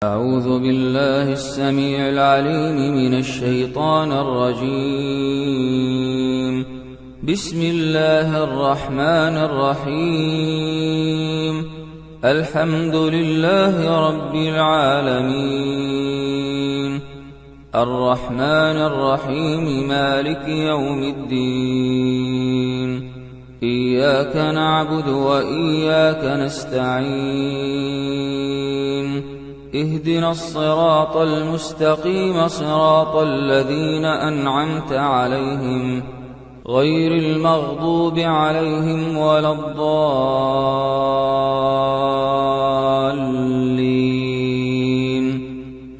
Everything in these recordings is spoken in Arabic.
أعوذ بالله السميع العليم من الشيطان الرجيم. بسم الله الرحمن الرحيم. الحمد لله رب العالمين، الرحمن الرحيم، مالك يوم الدين. إياك نعبد وإياك نستعين. اهدنا الصراط المستقيم، صراط الذين أنعمت عليهم غير المغضوب عليهم ولا الضالين،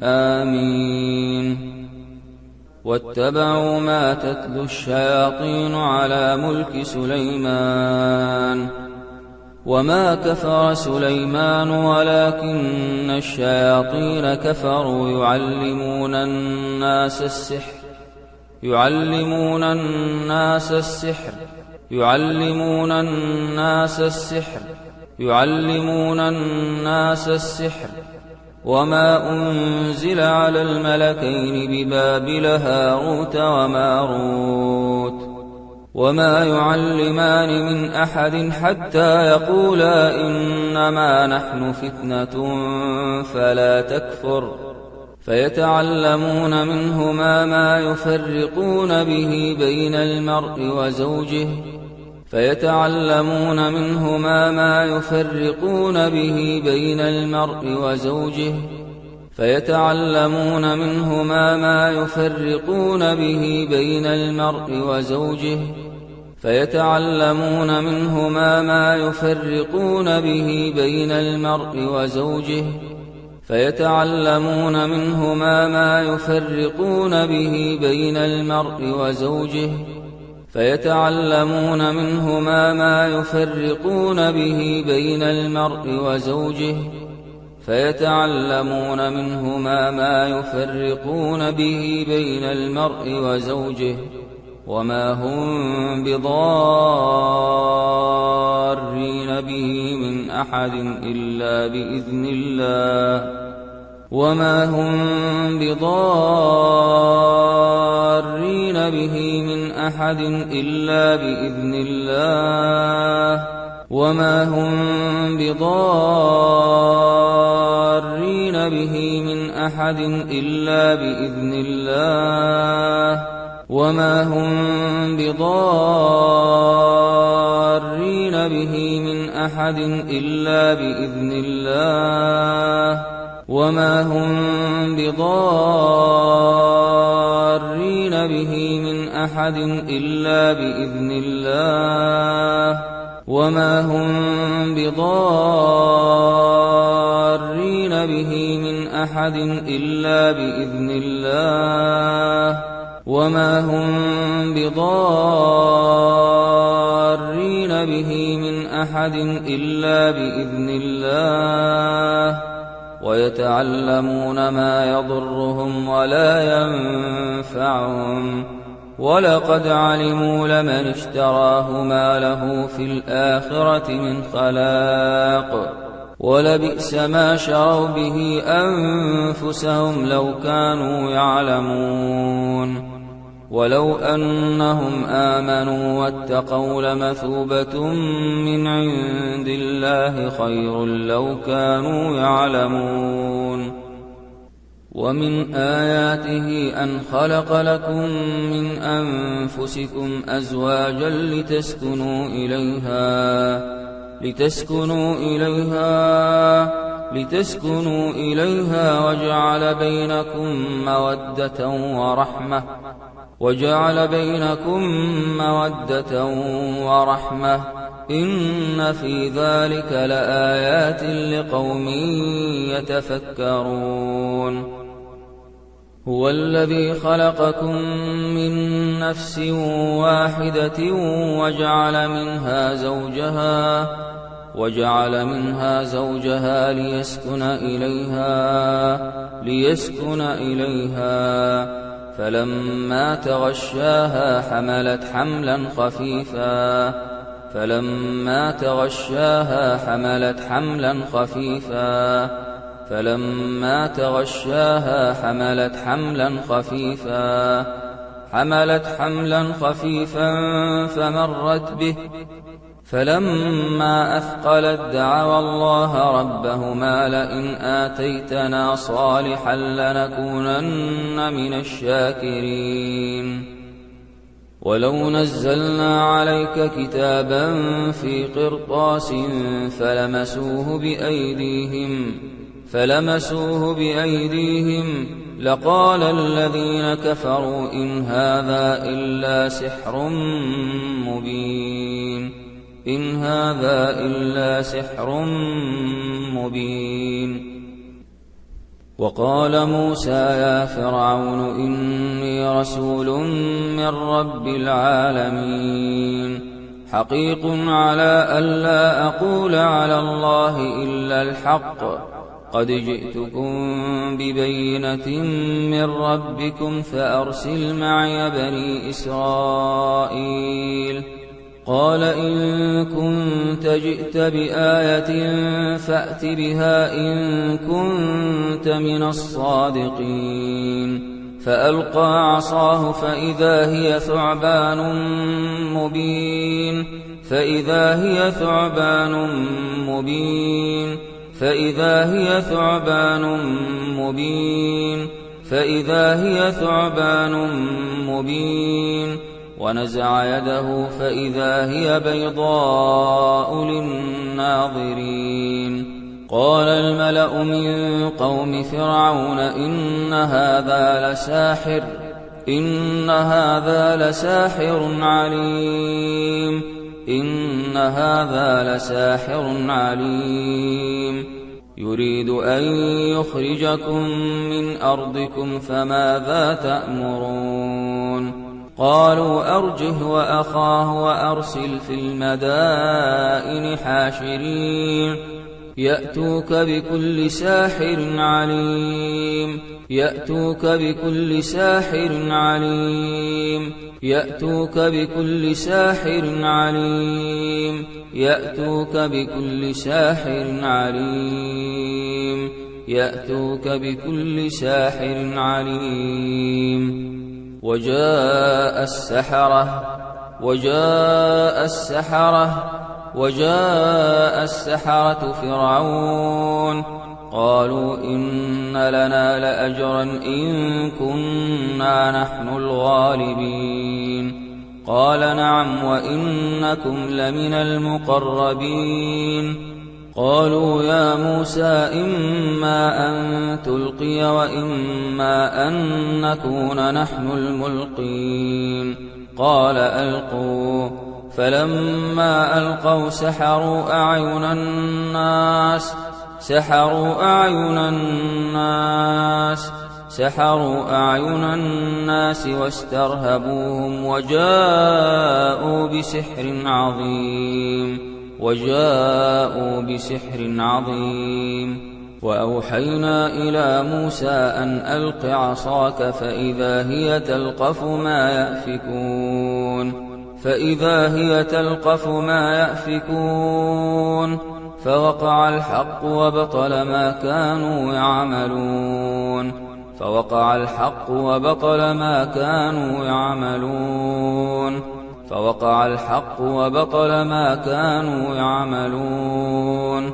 آمين. واتبعوا ما تتلو الشياطين على ملك سليمان، وما كفر سليمان ولكن الشياطين كفروا يعلمون الناس السحر وما أنزل على الملكين ببابل هاروت وماروت وما يعلمان من أحد حتى يقولا إنما نحن فتنة فلا تكفر، فيتعلمون منهما ما يفرقون به بين المرء وزوجه وما هم بضارين به من أحد إلا بإذن الله، ويتعلمون ما يضرهم ولا ينفعهم، ولقد علموا لمن اشتراه ما له في الآخرة من خلاق، ولبئس ما شروا به أنفسهم لو كانوا يعلمون. ولو أنهم آمنوا واتقوا لمثوبة من عند الله خير لو كانوا يعلمون. ومن آياته أن خلق لكم من أنفسكم أزواجا لتسكنوا إليها وجعل بينكم مودة ورحمة، إن في ذلك لآيات لقوم يتفكرون. هو الذي خلقكم من نفس واحدة وجعل منها زوجها ليسكن إليها فلما تغشاها حملت حملا خفيفا فلما تغشاها حملت حملا خفيفا فمرت به فلما أثقلت دعوا الله ربهما لئن آتيتنا صالحا لنكونن من الشاكرين ولو نزلنا عليك كتابا في قرطاس فلمسوه بأيديهم لقال الذين كفروا إن هذا إلا سحر مبين وقال موسى يا فرعون إني رسول من رب العالمين حقيق على ألا أقول على الله إلا الحق قد جئتكم ببينة من ربكم فأرسل معي بني إسرائيل قال إن كنت جئت بآية فأت بها إن كنت من الصادقين فألقى عصاه فإذا هي ثعبان مبين ونزع يده فإذا هي بيضاء للناظرين قال الملأ من قوم فرعون إن هذا لساحر عليم يريد أن يخرجكم من أرضكم فماذا تأمرون قالوا أرجه وأخاه وأرسل في المدائن حاشرين يأتوك بكل ساحر عليم وجاء السحرة فرعون قالوا إن لنا لأجرا إن كنا نحن الغالبين قال نعم وإنكم لمن المقربين قالوا يا موسى إما أن تلقي وإما أن نكون نحن الملقين قال ألقوا فلما ألقوا سحروا أعين الناس واسترهبوهم وجاءوا بسحر عظيم وأوحينا إلى موسى أن ألق عصاك فإذا هي تلقف ما يأفكون فوقع الحق وبطل ما كانوا يعملون فوقع الحق وبطل ما كانوا يعملون فوقع الحق وبطل ما كانوا يعملون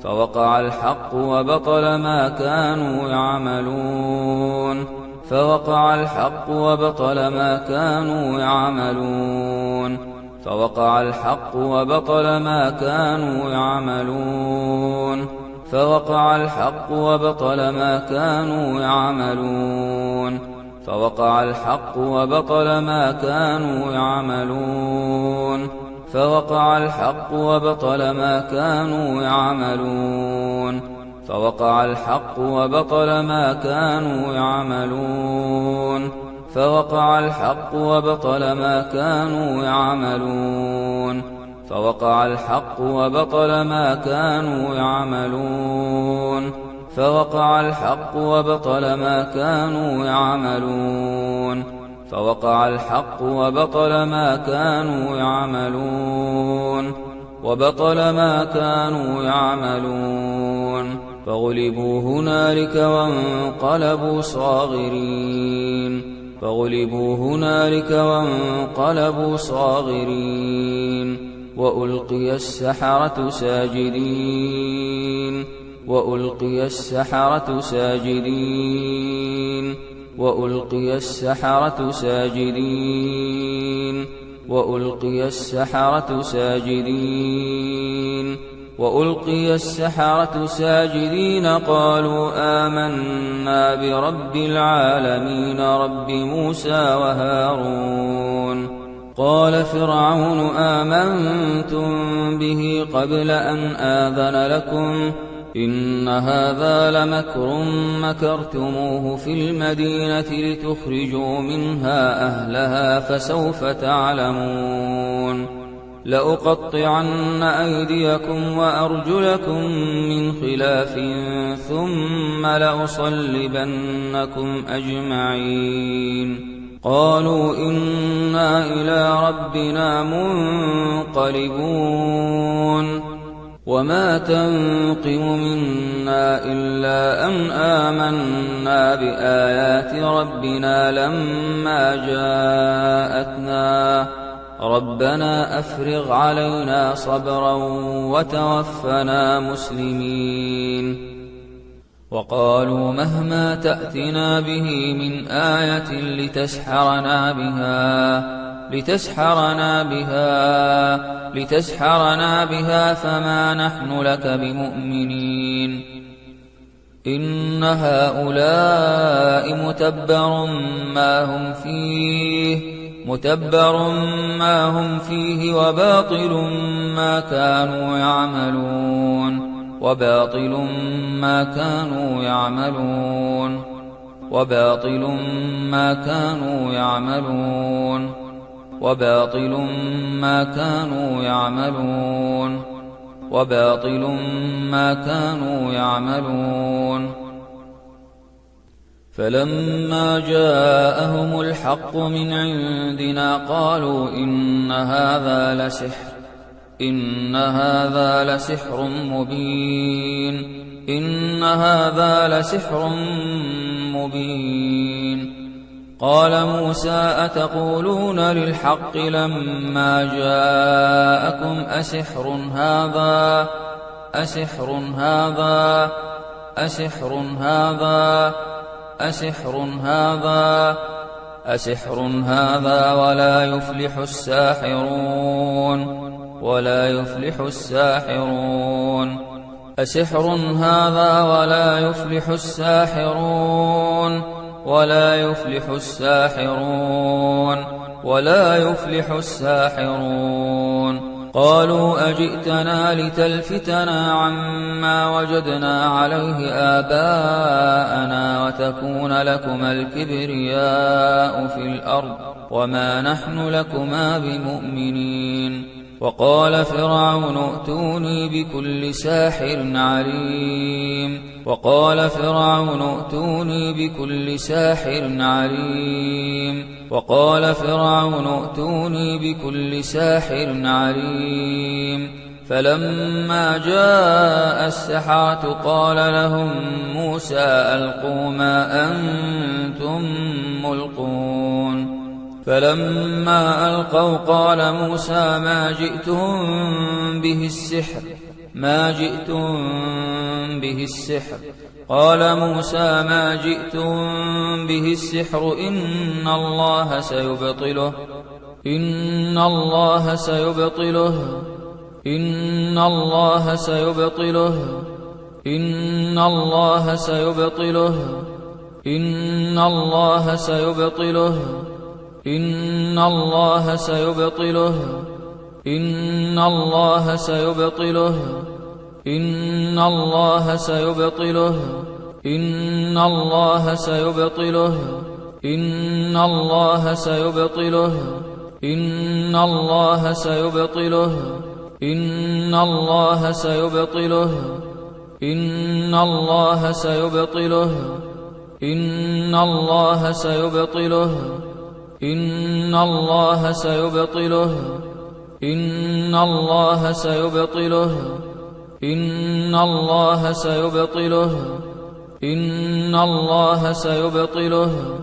فوقع الحق وبطل ما كانوا يعملون فوقع الحق وبطل ما كانوا يعملون فوقع الحق وبطل ما كانوا يعملون فوقع الحق وبطل ما كانوا يعملون فوقع الحق وبطل ما كانوا يعملون فوقع الحق وبطل ما كانوا يعملون فوقع الحق وبطل ما كانوا يعملون فوقع الحق وبطل ما كانوا يعملون فوقع الحق وبطل ما كانوا يعملون فوقع الحق وبطل ما كانوا يعملون فوقع الحق وبطل ما كانوا يعملون وبطل ما كانوا يعملون فغلبوا هنالك وانقلبوا صاغرين وألقي السحرة ساجدين قالوا آمنا برب العالمين رب موسى وهارون. قال فرعون آمنتم به قبل أن آذن لكم إن هذا لمكر مكرتموه في المدينة لتخرجوا منها أهلها فسوف تعلمون. لأقطعن أيديكم وأرجلكم من خلاف ثم لأصلبنكم أجمعين. قالوا إنا إلى ربنا منقلبون. وما تنقم منا إلا أن آمنا بآيات ربنا لما جاءتنا ربنا أفرغ علينا صبرا وتوفنا مسلمين. وقالوا مهما تأتنا به من آية لتسحرنا بها فما نحن لك بمؤمنين. إن هؤلاء متبر ما هم فيه وباطل ما كانوا يعملون. فلما جاءهم الحق من عندنا قالوا إن هذا لسحر مبين. قال موسى أتقولون للحق لما جاءكم أسحر هذا ولا يفلح الساحرون. قالوا أجئتنا لتلفتنا عما وجدنا عليه آباءنا وتكون لكما الكبرياء في الأرض وما نحن لكما بمؤمنين. وقال فرعون ائتوني بكل ساحر عليم. وقال فرعون ائتوني بكل ساحر عليم. فلما جاء السحرة قال لهم موسى ألقوا ما أنتم ملقون. فلما ألقوا قال موسى ما جئتم به السحر إن الله سيبطله إن الله سيبطله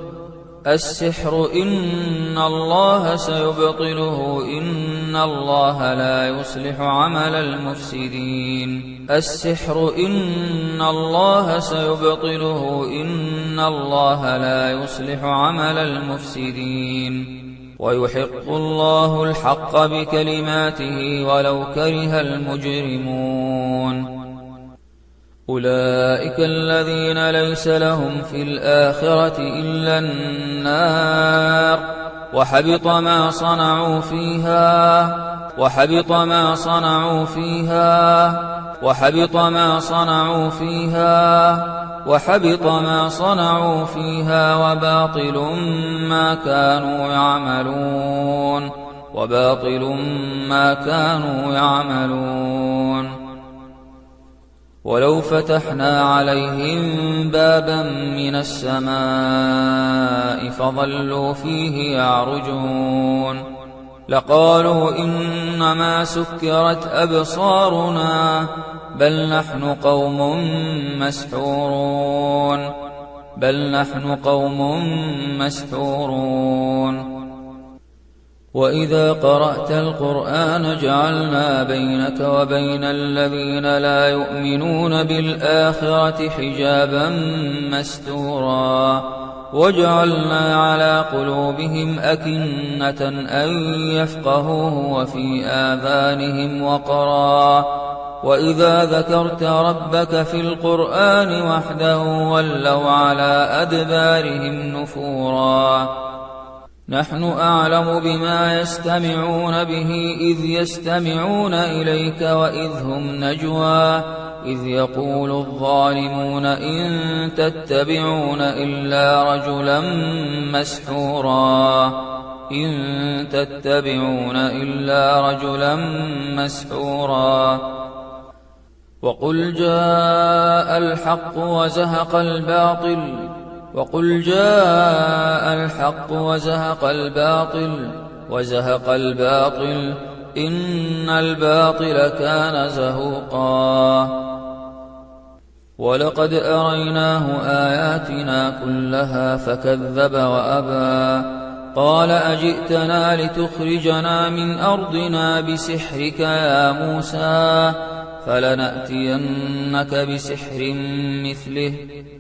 السحر إن الله سيبطله إن الله لا يصلح عمل المفسدين السحر إن الله سيبطله إن الله لا يصلح عمل المفسدين ويحق الله الحق بكلماته ولو كره المجرمون أولئك الذين ليس لهم في الآخرة إلا النار وحبط ما صنعوا فيها وباطل ما كانوا يعملون ولو فتحنا عليهم بابا من السماء فظلوا فيه يعرجون لقالوا إنما سكرت أبصارنا بل نحن قوم مسحورون وإذا قرأت القرآن جعلنا بينك وبين الذين لا يؤمنون بالآخرة حجابا مستورا وجعلنا على قلوبهم أكنة أن يفقهوه وفي آذانهم وقرا وإذا ذكرت ربك في القرآن وحده ولوا على أدبارهم نفورا نحن أعلم بما يستمعون به إذ يستمعون إليك وإذ هم نجوى إذ يقول الظالمون إن تتبعون إلا رجلا مسحورا وقل جاء الحق وزهق الباطل إن الباطل كان زهوقا ولقد أريناه آياتنا كلها فكذب وأبى قال أجئتنا لتخرجنا من أرضنا بسحرك يا موسى فلنأتينك بسحر مثله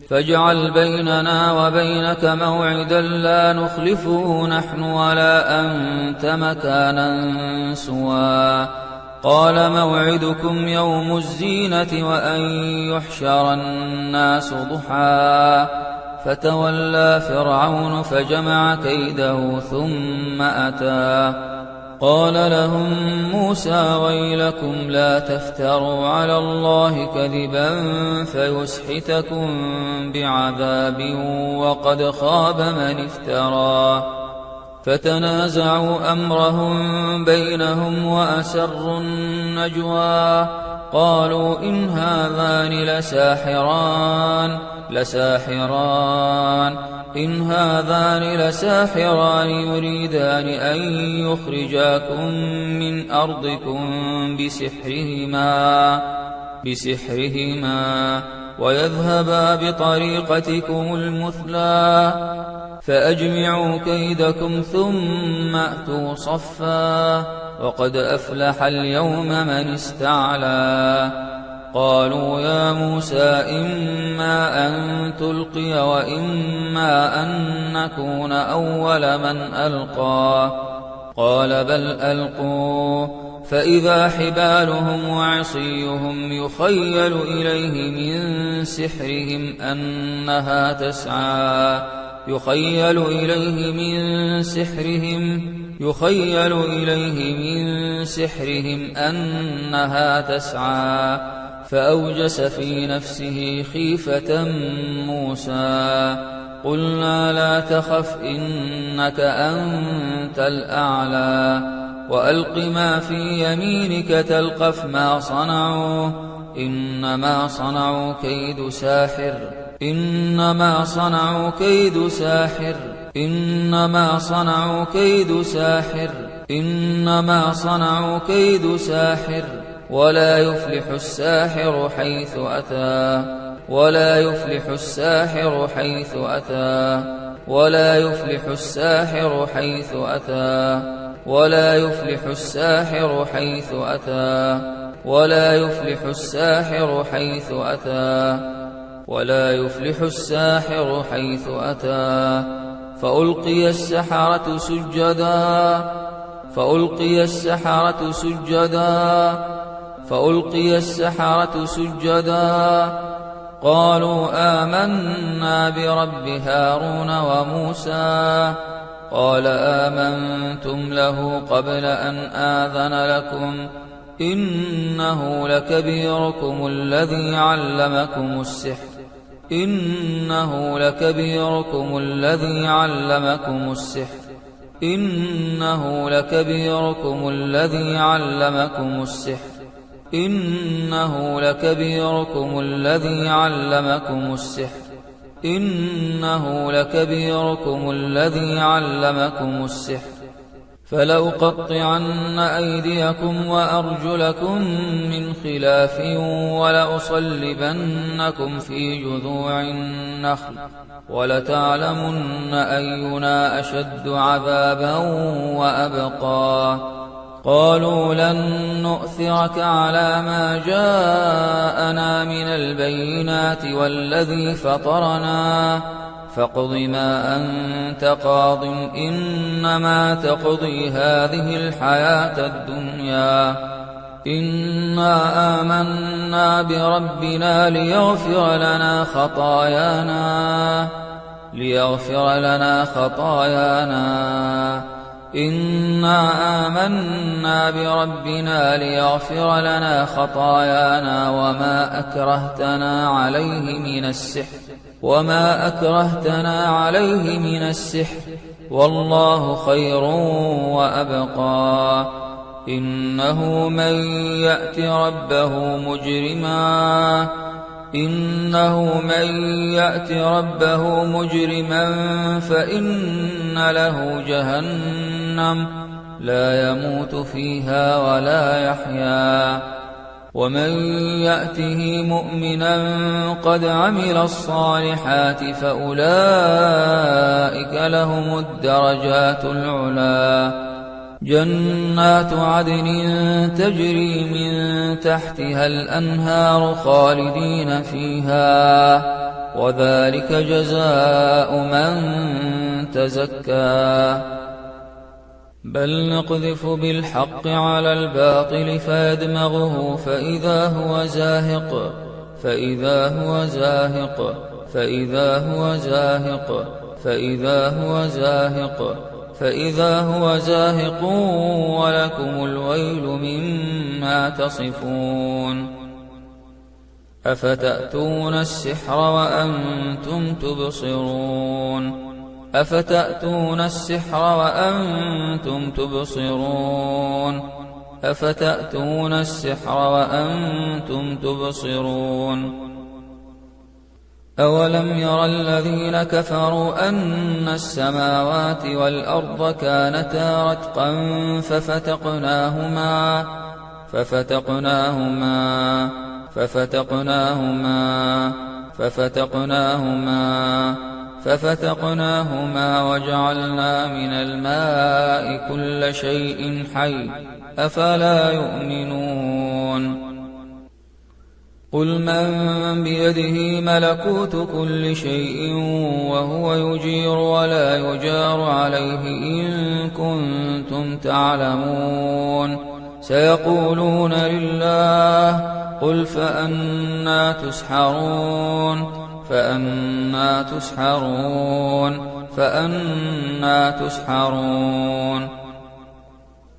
فاجعل بيننا وبينك موعدا لا نخلفه نحن ولا أنت مكانا سوى قال موعدكم يوم الزينة وأن يحشر الناس ضحى فتولى فرعون فجمع كيده ثم أتى قال لهم موسى ويلكم لا تفتروا على الله كذبا فيسحتكم بعذاب وقد خاب من افترى فتنازعوا أمرهم بينهم وأسروا النجوى قالوا إن هذان لساحران يريدان أن يخرجاكم من أرضكم بسحرهما ويذهبا بطريقتكم المثلى فأجمعوا كيدكم ثم أتوا صفا وقد أفلح اليوم من استعلى قالوا يا موسى إما أن تلقي وإما أن نكون أول من ألقى قال بل ألقوا فإذا حبالهم وعصيهم يخيل إليه من سحرهم أنها تسعى فأوجس في نفسه خيفة موسى قلنا لا تخف إنك أنت الأعلى وألق ما في يمينك تلقف ما صنعوا إنما صنعوا كيد ساحر ولا يفلح الساحر حيث أتى ولا يفلح الساحر حيث أتى ولا يفلح الساحر حيث أتى ولا يفلح الساحر حيث أتى ولا يفلح الساحر حيث أتى ولا يفلح الساحر حيث أتى فألقي السحرة سجدا فألقي السحرة سجدا فألقي السحرة سجدا قالوا آمنا برب هارون وموسى قال آمنتم له قبل أن آذن لكم إنه لكبيركم الذي علمكم السحر إنه لكبيركم الذي علمكم السحر إنه لكبيركم الذي علمكم السحر إنه لكبيركم الذي علمكم السحر إنه لكبيركم الذي علمكم السحر فلأقطعن أيديكم وأرجلكم من خلاف ولأصلبنكم في جذوع النخل ولتعلمن أينا أشد عذابا وأبقى قالوا لن نؤثرك على ما جاءنا من البينات والذي فطرنا فاقض ما أنت قاض إنما تقضي هذه الحياة الدنيا إنا آمنا بربنا ليغفر لنا خطايانا إنا آمنا بربنا ليغفر لنا خطايانا وما أكرهتنا عليه من السحر والله خير وأبقى إنه من يأت ربه مجرما فإن له جهنم لا يموت فيها ولا يحيا ومن يأته مؤمنا قد عمل الصالحات فأولئك لهم الدرجات العلى جنات عدن تجري من تحتها الأنهار خالدين فيها وذلك جزاء من تزكى بل نقذف بالحق على الباطل فيدمغه فإذا هو زاهق ولكم الويل مما تصفون أفتأتون السحر وأنتم تبصرون أفتأتون السحر وأنتم تبصرون أولم ير الذين كفروا أن السماوات والأرض كانتا رتقا ففتقناهما وجعلنا من الماء كل شيء حي أفلا يؤمنون قل من بيده ملكوت كل شيء وهو يجير ولا يجار عليه إن كنتم تعلمون سيقولون لله قل فأنى تسحرون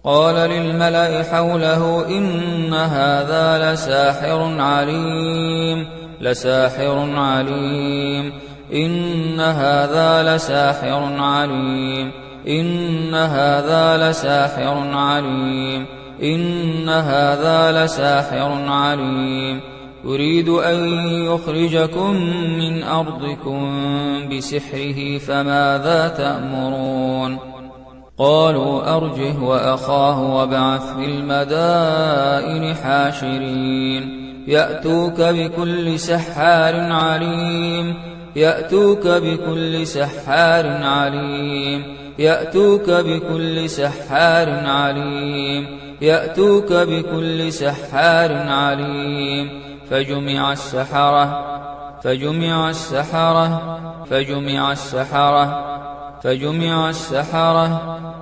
قال للملأ حوله إن هذا لساحر عليم يريد أن يخرجكم من أرضكم بسحره فماذا تأمرون قالوا أرجه وأخاه وابعث في المدائن حاشرين يأتوك بكل سحار عليم يأتوك بكل سحار عليم يأتوك بكل سحار عليم يأتوك بكل سحار عليم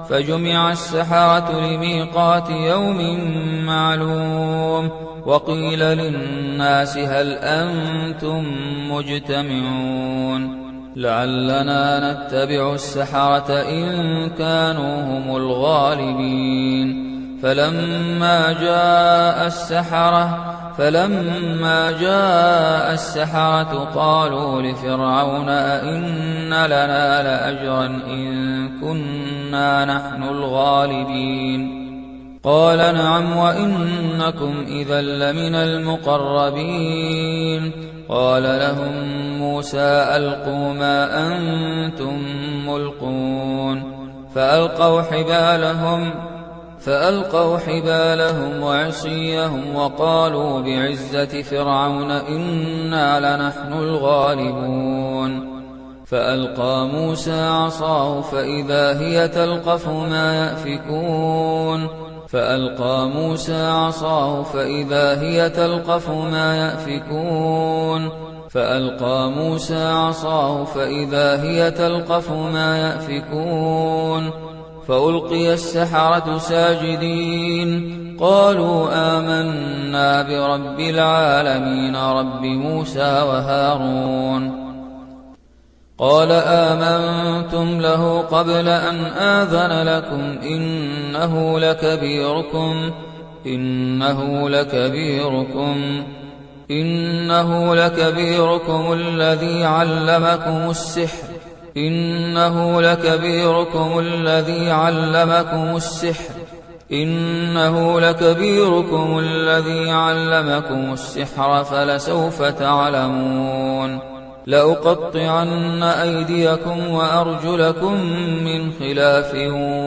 فجمع السحرة لميقات يوم معلوم وقيل للناس هل أنتم مجتمعون لعلنا نتبع السحرة إن كانوا هم الغالبين فلما جاء السحرة قالوا لفرعون أئن لنا لأجرا إن كنا نحن الغالبين قال نعم وإنكم إذا لمن المقربين قال لهم موسى ألقوا ما أنتم ملقون فألقوا حبالهم وعصيهم وقالوا بعزة فرعون إنا لنحن الغالبون فألقى موسى عصاه فإذا هي تلقف ما يأفكون فألقي السحرة ساجدين قالوا آمنا برب العالمين رب موسى وهارون قال آمنتم له قبل أن آذن لكم إنه لكبيركم الذي علمكم السحر فلسوف تعلمون لأقطعن أيديكم وأرجلكم من خلاف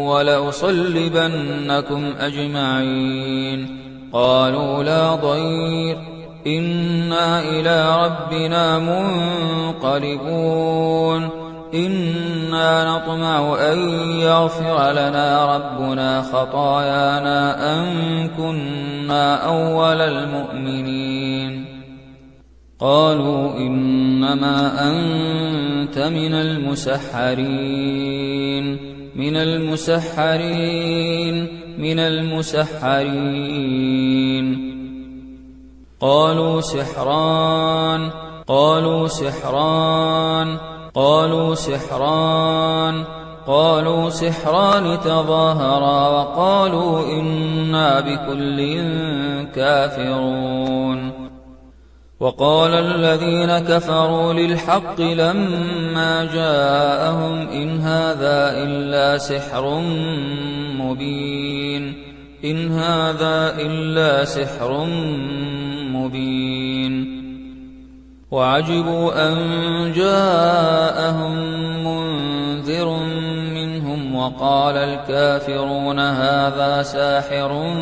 ولأصلبنكم أجمعين قالوا لا ضير إنا إلى ربنا منقلبون إنا نطمع أن يغفر لنا ربنا خطايانا أن كنا أول المؤمنين قالوا إنما أنت من المسحرين قالوا سحران تظاهرا وقالوا إنا بكل كافرون وقال الذين كفروا للحق لما جاءهم إن هذا إلا سحر مبين وعجبوا أن جاءهم منذر منهم وقال الكافرون هذا ساحر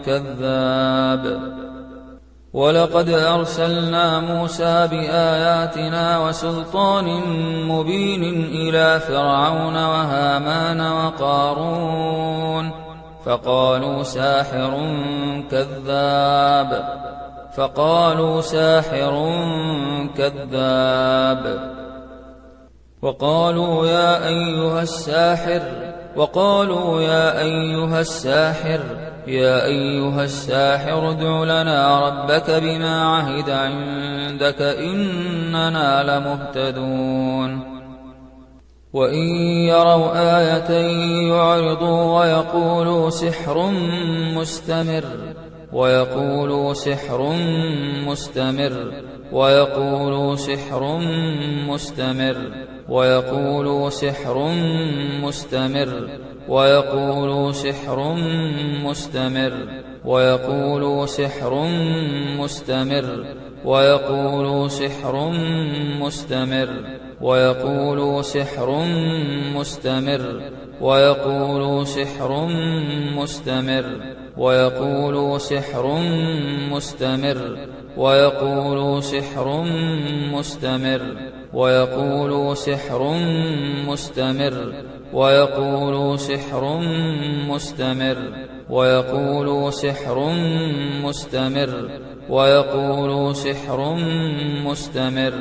كذاب ولقد أرسلنا موسى بآياتنا وسلطان مبين إلى فرعون وهامان وقارون فقالوا ساحر كذاب وقالوا يا أيها الساحر ادع لنا ربك بما عهد عندك إننا لمهتدون وإن يروا آية يعرضوا ويقولوا سحر مستمر ويقولوا سحر مستمر ويقولوا سحر مستمر ويقولوا سحر مستمر ويقولوا سحر مستمر ويقولوا سحر مستمر ويقولوا سحر مستمر ويقولوا سحر مستمر ويقولوا سحر مستمر ويقولوا سحر مستمر ويقولوا سحر مستمر ويقولوا سحر مستمر ويقولوا سحر مستمر ويقولوا سحر مستمر ويقولوا سحر مستمر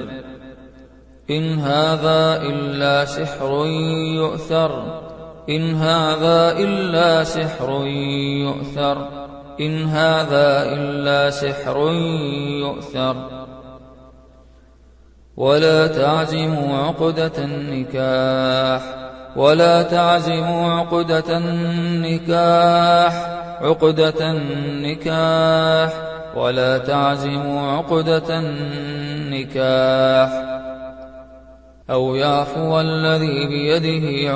إن هذا إلا سحر يؤثر إن هذا إلا سحر يؤثر إن هذا إلا سحر يؤثر ولا تعزموا عقدة النكاح ولا تعزموا عقدة النكاح عقدة النكاح ولا تعزموا عقدة النكاح أو يعفو الذي بيده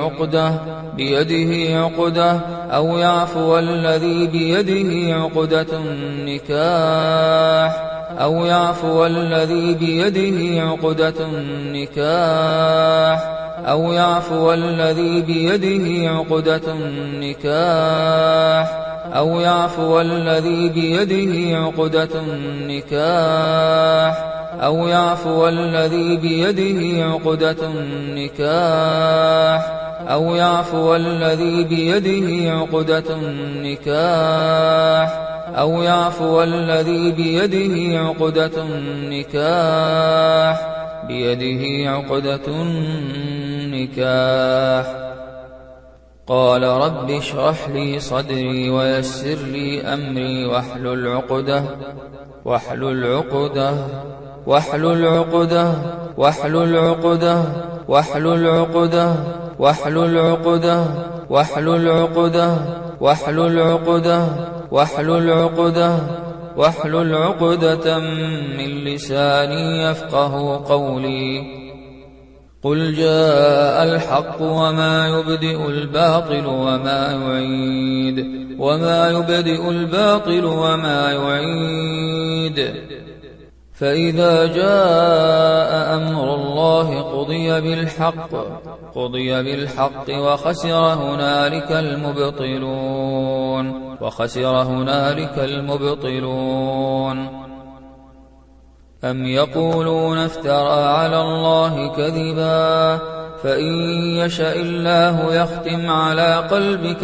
عقدة أو يعفو الذي بيده عقدة النكاح أو يعفو الذي بيده عقدة النكاح أو يعفو الذي بيده عقدة النكاح أو يعفو الذي بيده عقدة النكاح أو يعفو الذي بيده عقدة النكاح أو يعفو الذي بيده عقدة النكاح أو يعفو الذي بيده عقدة النكاح بيده عقدة النكاح قال رب اشرح لي صدري ويسر لي أمري واحلل عقدة واحلل عقدة واحلل عقدة واحلل عقدة واحلل عقدة واحلل عقدة واحلل عقدة واحلل عقدة واحلل عقدة واحلل عقدة من لساني يفقه قولي قل جاء الحق وما يبدئ الباطل وما يعيد وما يبدئ الباطل وما يعيد فإذا جاء أمر الله قضي بالحق وخسر هنالك المبطلون أم يقولون افترى على الله كذبا فإن يشأ الله يختم على قلبك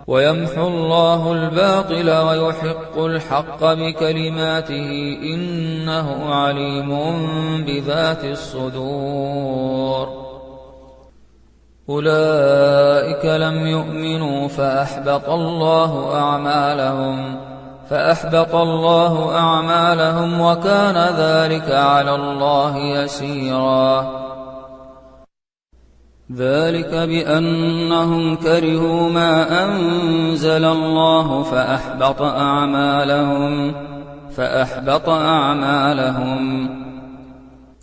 ويمحو الله الباطل ويحق الحق بكلماته إنه عليم بذات الصدور أولئك لم يؤمنوا فأحبط الله أعمالهم وكان ذلك على الله يسيرا ذلك بأنهم كرهوا ما أنزل الله فأحبط أعمالهم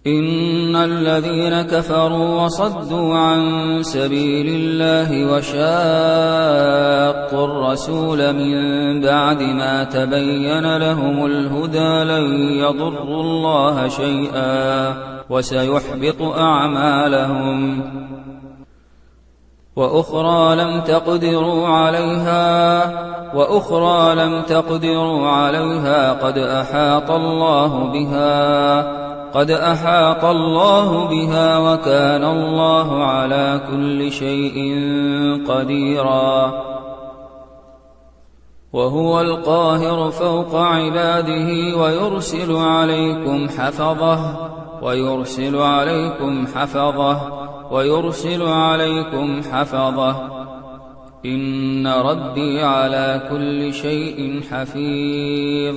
إن الذين كفروا وصدوا عن سبيل الله وشاقوا الرسول من بعد ما تبين لهم الهدى لن يضروا الله شيئا وسيحبط أعمالهم وأخرى لم تقدروا عليها قد أحاط الله بها وكان الله على كل شيء قديرا وهو القاهر فوق عباده ويرسل عليكم حفظه إن ربي على كل شيء حفيظ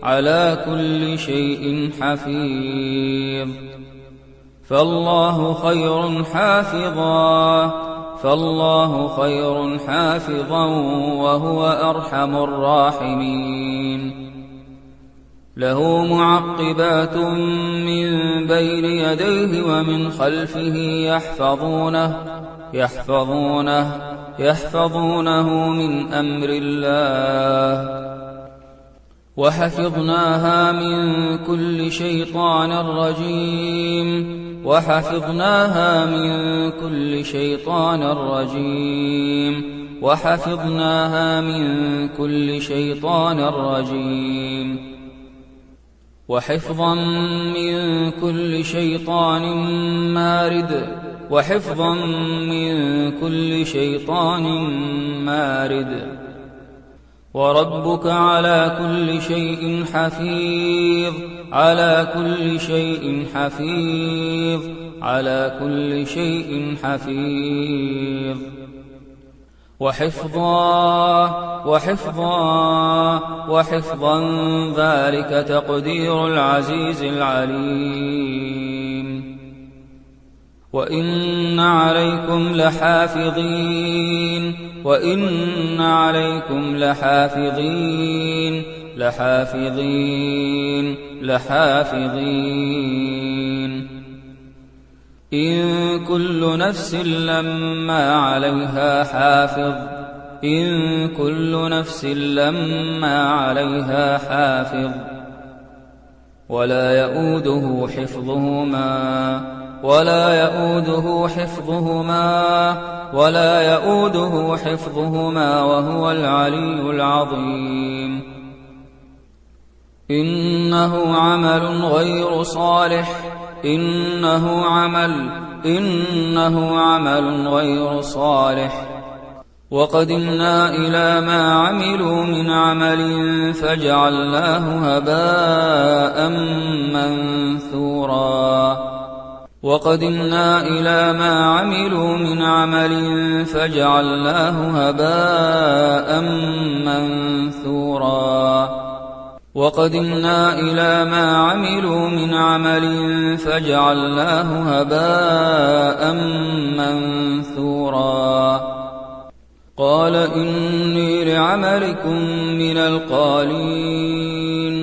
على كل شيء حفيظ. فالله خير حافظا وهو أرحم الراحمين. له معقبات من بين يديه ومن خلفه يحفظونه من أمر الله. وحفظناها من كل شيطان رجيم وحفظا من كل شيطان مارد. وربك على كل شيء حفيظ. وحفظا ذلك تقدير العزيز العليم. وإن عليكم لحافظين إن كل نفس لما عليها حافظ. ولا يؤوده حفظهما وهو العلي العظيم. إنه عمل غير صالح وقدمنا إلى ما عملوا من عمل فجعلناه هباء منثورا. قال إني لعملكم من القالين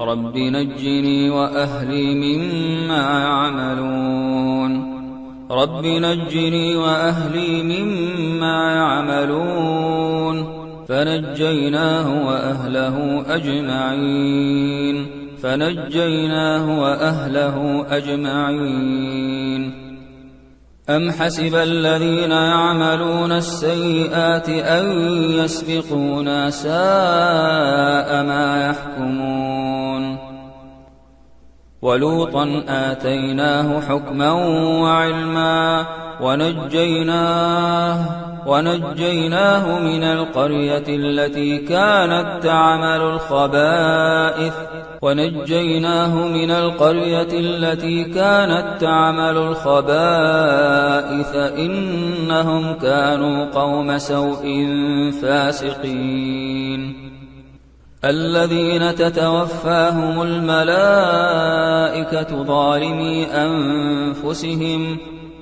رب نجني وأهلي مما يعملون. فنجيناه وأهله أجمعين. أم حسب الذين يعملون السيئات أن يسبقونا ساء ما يحكمون. ولوطا آتيناه حكما وعلما ونجيناه من القرية التي كانت تعمل الخبائث إنهم كانوا قوم سوء فاسقين. الذين تتوفاهم الملائكة ظالمي أنفسهم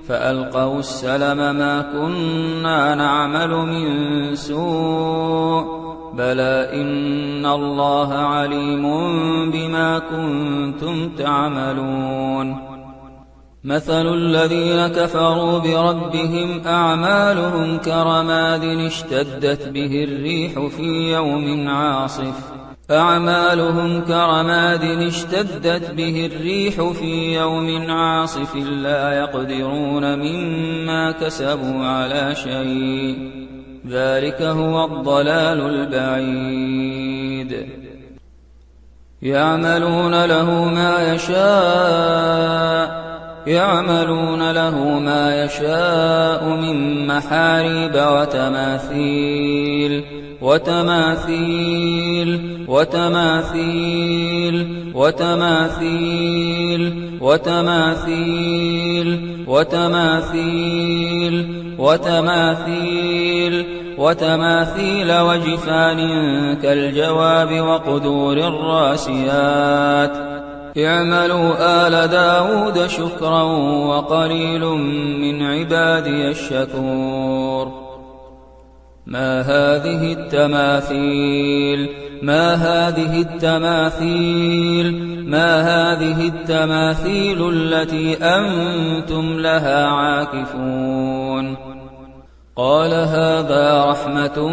فألقوا السلم ما كنا نعمل من سوء بلى إن الله عليم بما كنتم تعملون. مثل الذين كفروا بربهم أعمالهم كرماد اشتدت به الريح في يوم عاصف لا يقدرون مما كسبوا على شيء ذلك هو الضلال البعيد. يعملون له ما يشاء من محاريب وتماثيل وجفان كالجواب وقدور الراسيات اعملوا آل داود شكرا وقليل من عبادي الشكور ما هذه التماثيل ما هذه التماثيل ما هذه التماثيل التي أنتم لها عاكفون قال هذا رحمة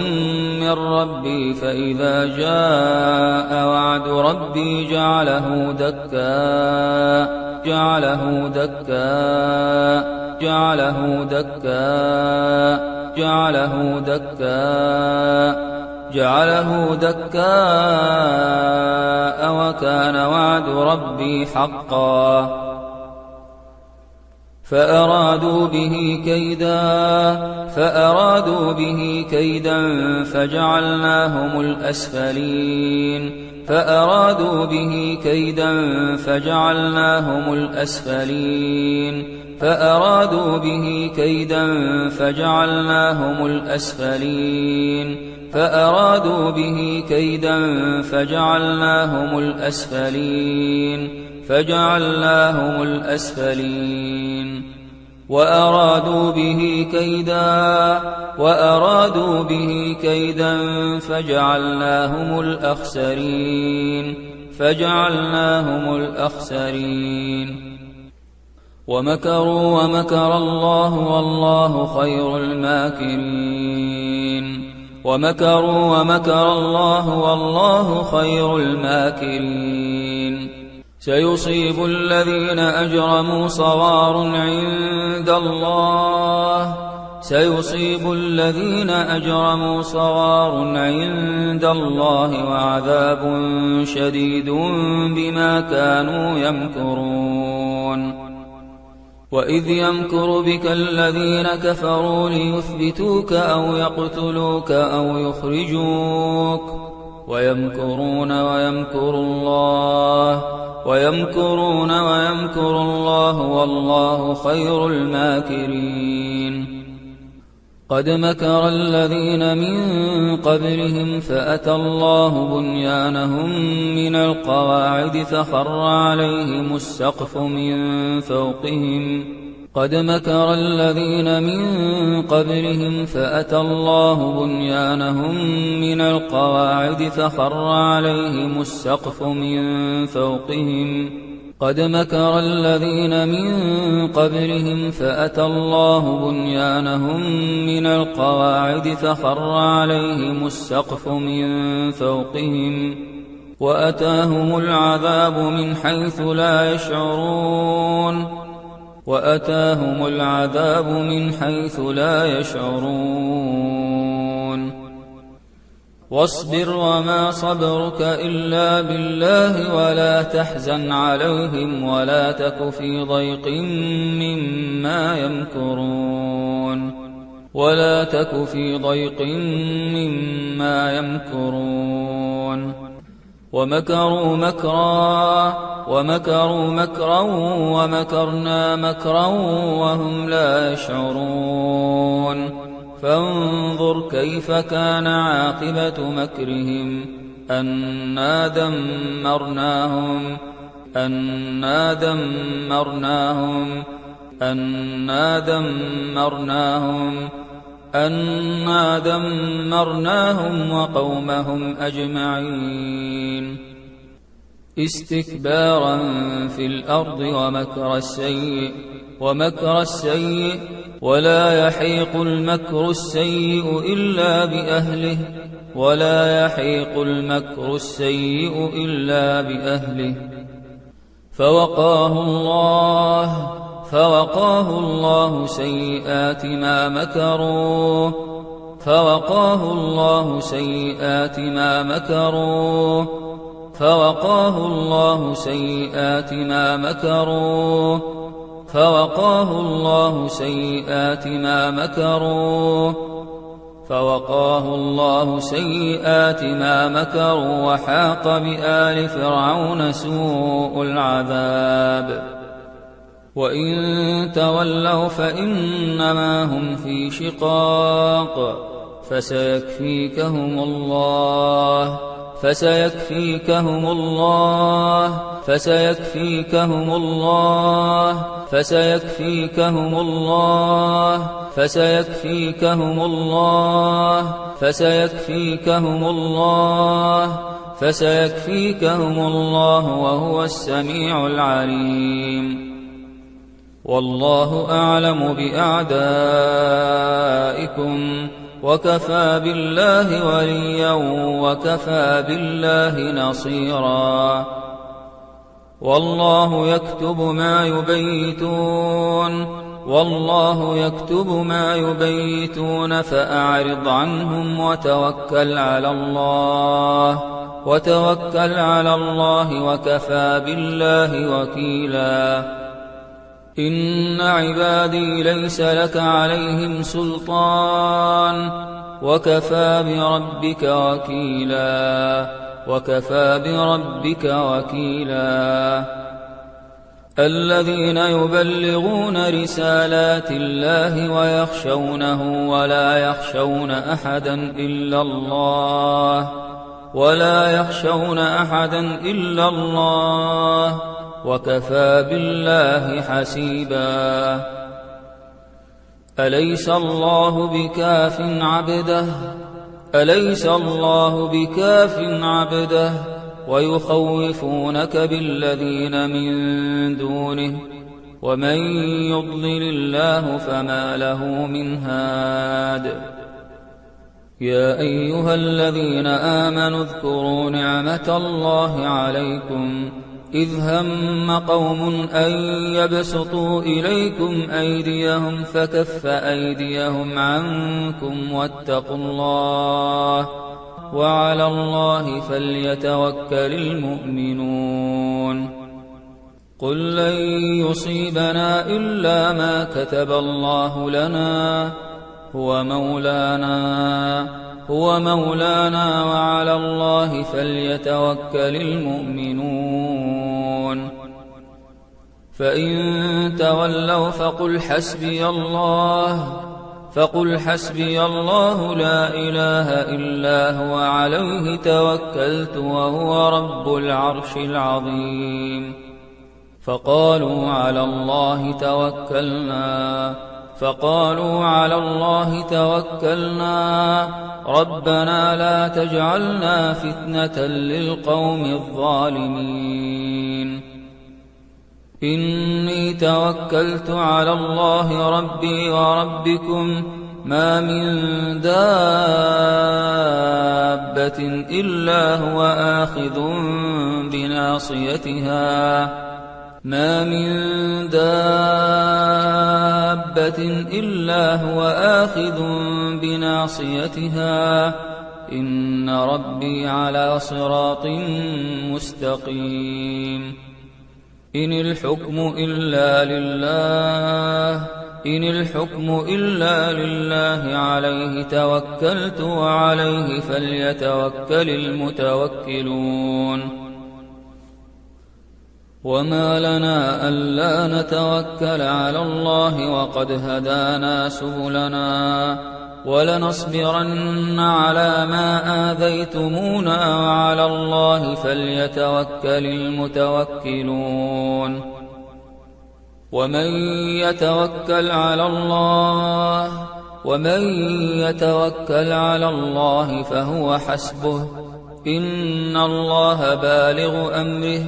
من ربي فإذا جاء وعد ربي جعله دكاء جعله دكاء جعله دكاء جعله دكاء جعله دكاء وكان وعد ربي حقا فأرادوا به كيدا فجعلناهم الأسفلين فأرادوا به كيدا فجعلناهم الأسفلين فأرادوا به كيدا فجعلناهم الأسفلين فأرادوا به كيدا فجعلناهم الأسفلين فجعلناهم الأسفلين وأرادوا به كيدا فجعلناهم الأخسرين فجعلناهم الأخسرين ومكروا ومكر الله والله خير الماكرين ومكروا ومكر الله والله خير الماكرين سيصيب الذين أجرموا صغار عند الله سيصيب الذين أجرموا صغار عند الله وعذاب شديد بما كانوا يمكرون وإذ يمكر بك الذين كفروا ليثبتوك أو يقتلوك أو يخرجوك ويمكرون ويمكر الله والله خير الماكرين قد مكر الذين من قبلهم فأتى الله بنيانهم من القواعد فخر عليهم السقف من فوقهم قد مكر الذين من قبلهم فأتى الله بنيانهم من القواعد فخر عليهم السقف من فوقهم قد مكر الذين من قبلهم فأتى الله بنيانهم من القواعد فخر عليهم السقف من فوقهم وأتاهم العذاب من حيث لا يشعرون وأتاهم العذاب من حيث لا يشعرون واصبر وما صبرك إلا بالله ولا تحزن عليهم ولا تك في ضيق مما يمكرون ولا تك في ضيق مما يمكرون ومكروا مكرا ومكرنا مكرا وهم لا يشعرون فانظر كيف كان عاقبة مكرهم أنا دمرناهم وقومهم أجمعين استكبارا في الأرض ومكر السيء ولا يحيق المكر السيء إلا بأهله فوقاه الله سيئات ما مكروا فوقاه الله سيئات ما مكروا فوقاه الله سيئات ما مكروا فوقاه الله سيئات ما مكروا فوقاه الله سيئات ما مكروا وحاق بآل فرعون سوء العذاب وإن تولوا فإنما هم في شقاق فسيكفيكهم الله فسيكفيكهم الله فسيكفيكهم الله فسيكفيكهم الله فسيكفيكهم الله فسيكفيكهم الله فسيكفيكهم الله وهو السميع العليم. والله أعلم بأعدائكم وكفى بالله وليا وكفى بالله نصيرا. والله يكتب ما يبيتون والله يكتب ما يبيتون فأعرض عنهم وتوكل على الله وكفى بالله وكيلا. إن عبادي ليس لك عليهم سلطان وكفى بربك وكيلا. الذين يبلغون رسالات الله ويخشونه ولا يخشون أحدا إلا الله وكفى بالله حسيبا. أليس الله بكاف عبده ويخوفونك بالذين من دونه ومن يضلل الله فما له من هاد. يا أيها الذين آمنوا اذكروا نعمة الله عليكم إذ هم قوم أن يبسطوا إليكم أيديهم فكف أيديهم عنكم واتقوا الله وعلى الله فليتوكل المؤمنون. قل لن يصيبنا إلا ما كتب الله لنا هو مولانا وعلى الله فليتوكل المؤمنون. فإن تولوا فقل حسبي الله لا إله إلا هو عليه توكلت وهو رب العرش العظيم. فقالوا على الله توكلنا ربنا لا تجعلنا فتنة للقوم الظالمين. إني توكلت على الله ربي وربكم ما من دابة إلا هو آخذ بناصيتها إن ربي على صراط مستقيم. إن الحكم إلا لله عليه توكلت وعليه فليتوكل المتوكلون. وما لنا ألا نتوكل على الله وقد هدانا سبلنا ولنصبرن على ما آذيتمونا وعلى الله فليتوكل المتوكلون. ومن يتوكل على الله فهو حسبه إن الله بالغ أمره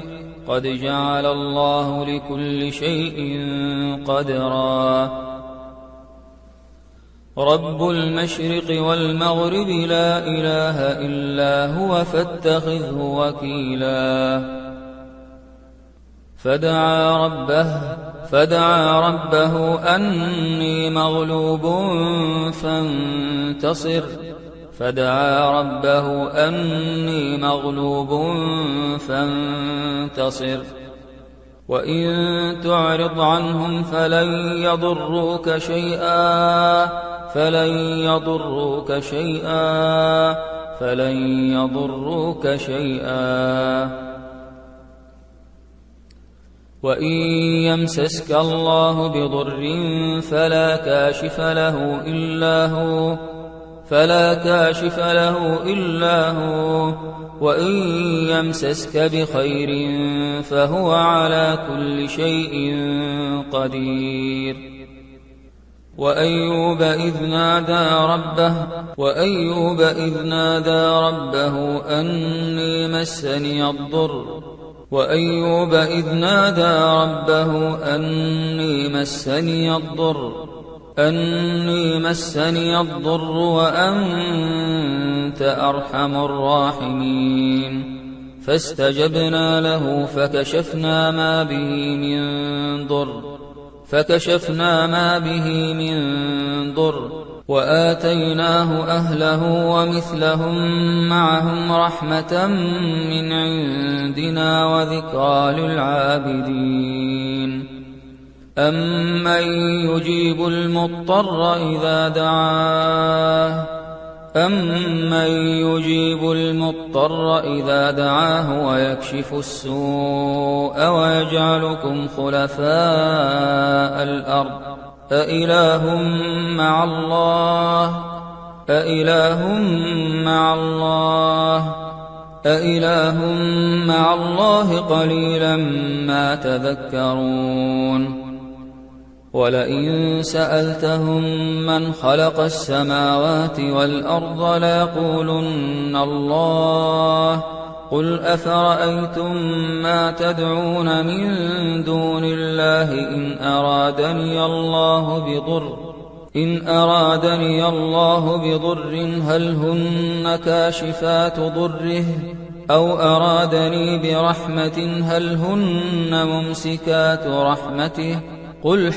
قد جعل الله لكل شيء قدرا. رب المشرق والمغرب لا إله إلا هو فاتخذه وكيلا. فدعا ربه أني مغلوب فانتصر وإن تعرض عنهم فلن يضروك شيئا وإن يمسسك الله بضر فلا كاشف له فلا كاشف له إلا هو، وإن يمسسك بخير فهو على كل شيء قدير. وأيوب إذ نادى ربه أني مسني الضر وأنت أرحم الراحمين. فاستجبنا له فكشفنا ما به من ضر وآتيناه أهله ومثلهم معهم رحمة من عندنا وذكرى للعابدين. أمن يجيب المضطر إذا دعاه ويكشف السوء ويجعلكم خلفاء الأرض أإله مع الله قليلا ما تذكرون. ولئن سألتهم من خلق السماوات والأرض ليقولن الله. قل أفرأيتم ما تدعون من دون الله إن أرادني الله بضر هل هن كاشفات ضره أو أرادني برحمة هل هن ممسكات رحمته. قل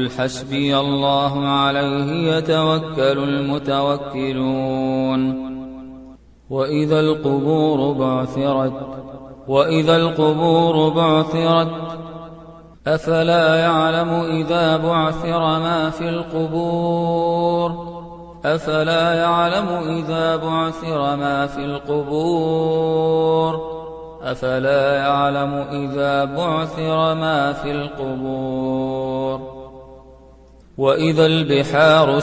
حسبي الله عليه يتوكل المتوكلون. وإذا القبور بعثرت أفلا يعلم إذا بعثر ما في القبور وإذا البحار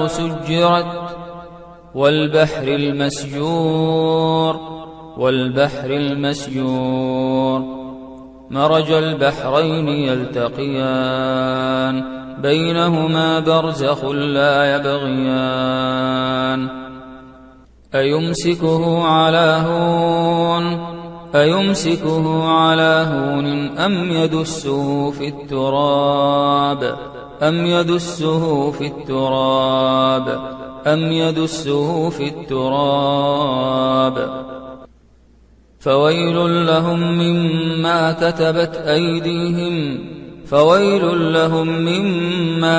سجرت والبحر المسجور مرج البحرين يلتقيان بينهما برزخ لا يبغيان. أيمسكه على هون أم يدسه في التراب فويل لهم مما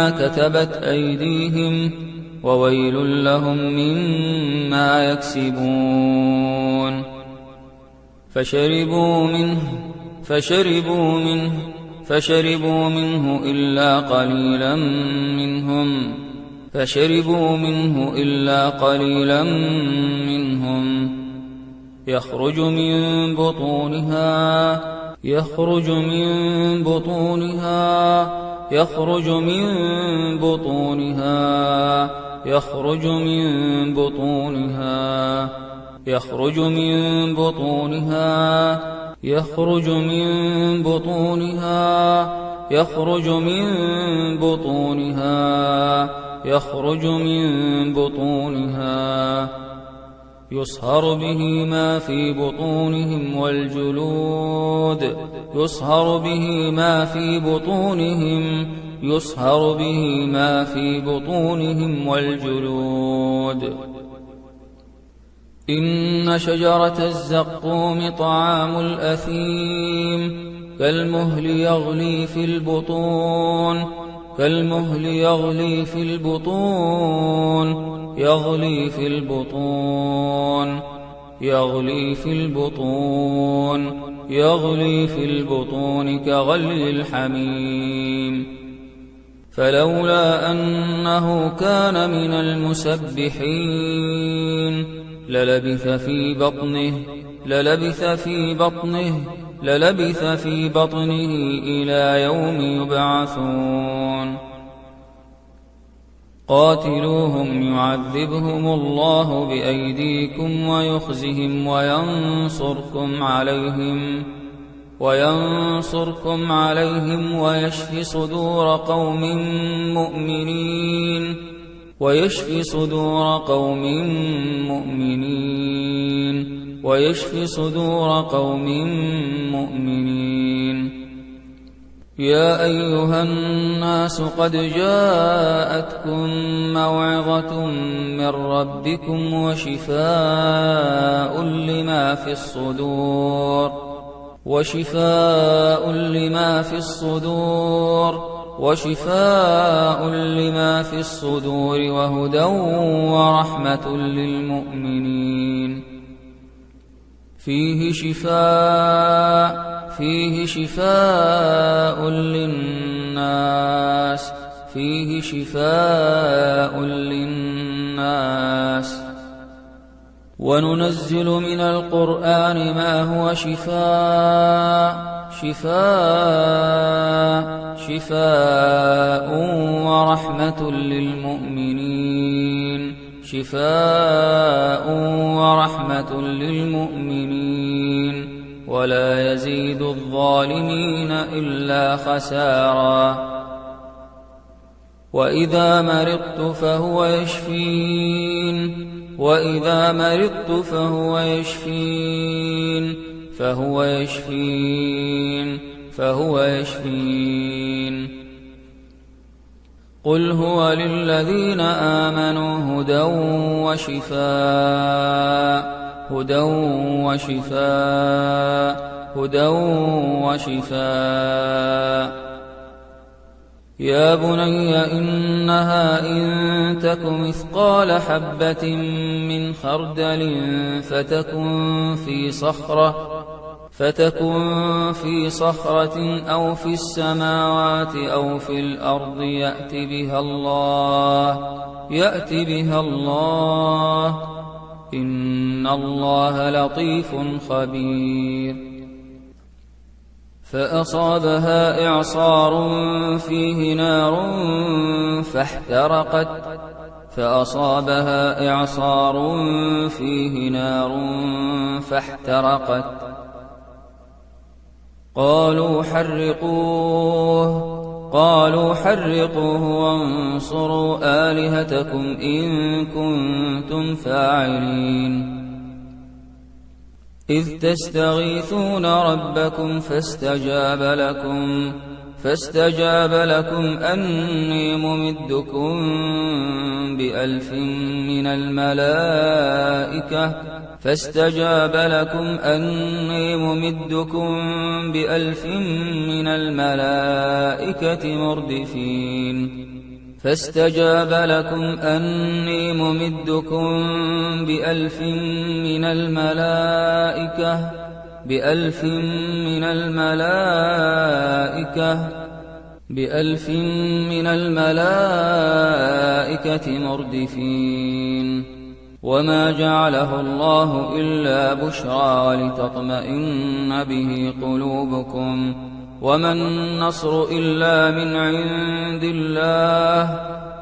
كتبت أيديهم وويل لهم مما يكسبون. فشربوا منه إلا قليلا منهم يخرج من بطونها يصهر به ما في بطونهم والجلود. إن شجرة الزقوم طعام الأثيم كالمهل يغلي في البطون كغلي الحميم. فلولا أنه كان من المسبحين للبث للبث في بطنه إلى يوم يبعثون قاتلوهم يعذبهم الله بأيديكم ويخزهم وينصركم عليهم ويشف صدور قوم مؤمنين يا أيها الناس قد جاءتكم موعظة من ربكم وشفاء لما في الصدور وهدى ورحمة للمؤمنين فيه شفاء للناس وننزل من القرآن ما هو شفاء ورحمة للمؤمنين ولا يزيد الظالمين إلا خسارا وإذا مرضت فهو يشفين قل هو للذين آمنوا هدى وشفاء يا بني إنها إن تك مثقال حبة من خردل فتكن في صخرة أو في السماوات أو في الأرض يأت بها الله إن الله لطيف خبير فأصابها إعصار فيه نار فاحترقت قالوا حرقوه وانصروا آلهتكم إن كنتم فاعلين إذ تستغيثون ربكم فاستجاب لكم أني ممدكم بألف من الملائكة مردفين فاستجاب لكم أني ممدكم بألف من الملائكة مردفين وما جعله الله إلا بشرى ولتطمئن به قلوبكم وما النصر إلا من عند الله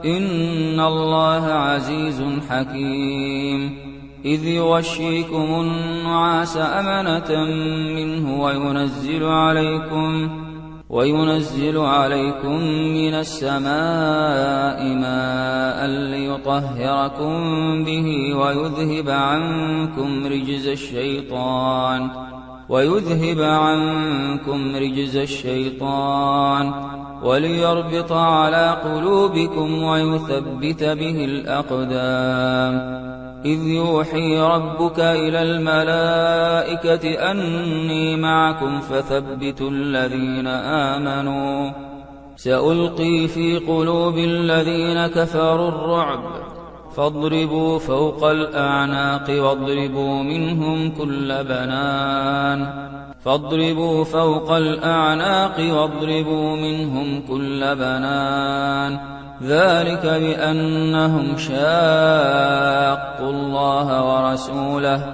إن الله عزيز حكيم إذ يغشيكم النعاس أمنة منه وينزل عليكم من السماء ماء ليطهركم به ويذهب عنكم رجز الشيطان وليربط على قلوبكم ويثبت به الأقدام إذ يوحي ربك إلى الملائكة أني معكم فثبتوا الذين آمنوا سألقي في قلوب الذين كفروا الرعب فاضربوا فوق الأعناق واضربوا منهم كل بنان ذلك بأنهم شاقوا الله ورسوله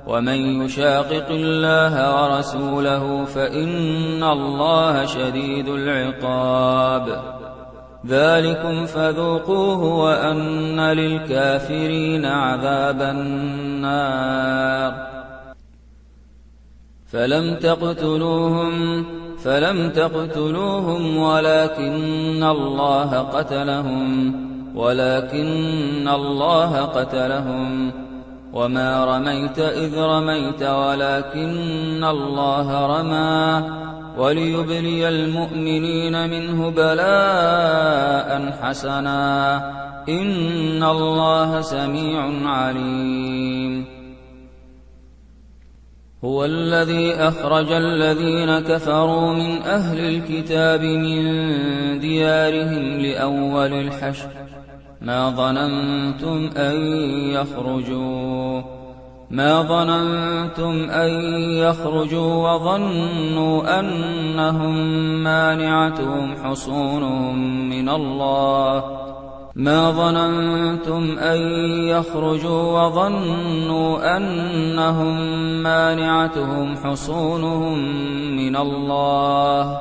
ومن يشاقق الله ورسوله فإن الله شديد العقاب. ذلكم فذوقوه وأن للكافرين عذاب النار. فلم تقتلوهم ولكن الله قتلهم وما رميت إذ رميت ولكن الله رمى وليبلي المؤمنين منه بلاء حسنا إن الله سميع عليم. هو الذي أخرج الذين كفروا من أهل الكتاب من ديارهم لأول الحشر ما ظننتم أن يخرجوا وظنوا أنهم مانعتهم حصونهم من الله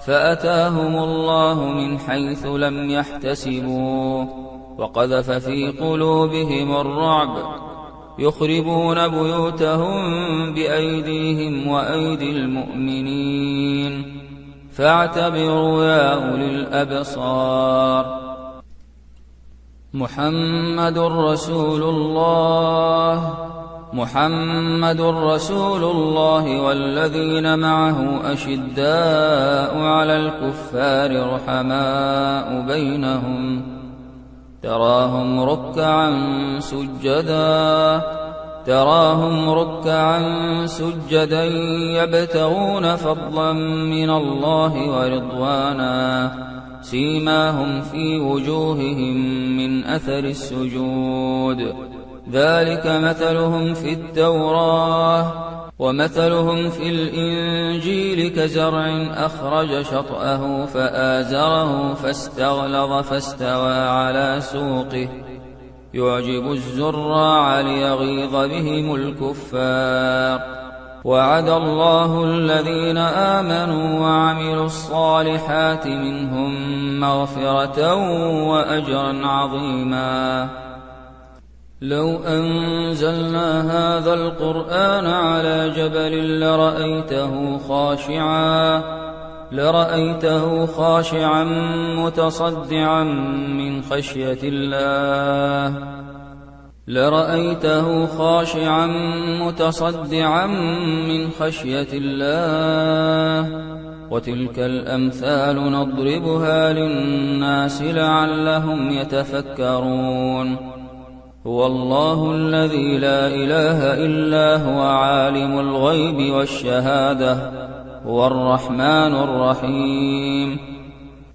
فأتاهم الله من حيث لم يحتسبوا وقذف في قلوبهم الرعب يخربون بيوتهم بأيديهم وأيدي المؤمنين فاعتبروا يا أولي الأبصار. محمد رسول الله والذين معه أشداء على الكفار رحماء بينهم تراهم ركعا سجدا يبتغون فضلا من الله ورضوانا سيماهم في وجوههم من أثر السجود ذلك مثلهم في التوراة ومثلهم في الإنجيل كزرع أخرج شطأه فآزره فاستغلظ فاستوى على سوقه يعجب الزراع ليغيظ بهم الكفار. وعد الله الذين آمنوا وعملوا الصالحات منهم مغفرة وأجرا عظيما. لو أنزلنا هذا القرآن على جبل لرأيته خاشعا متصدعا من خشية الله وتلك الأمثال نضربها للناس لعلهم يتفكرون. هو الله الذي لا إله إلا هو عالم الغيب والشهادة هو الرحمن الرحيم.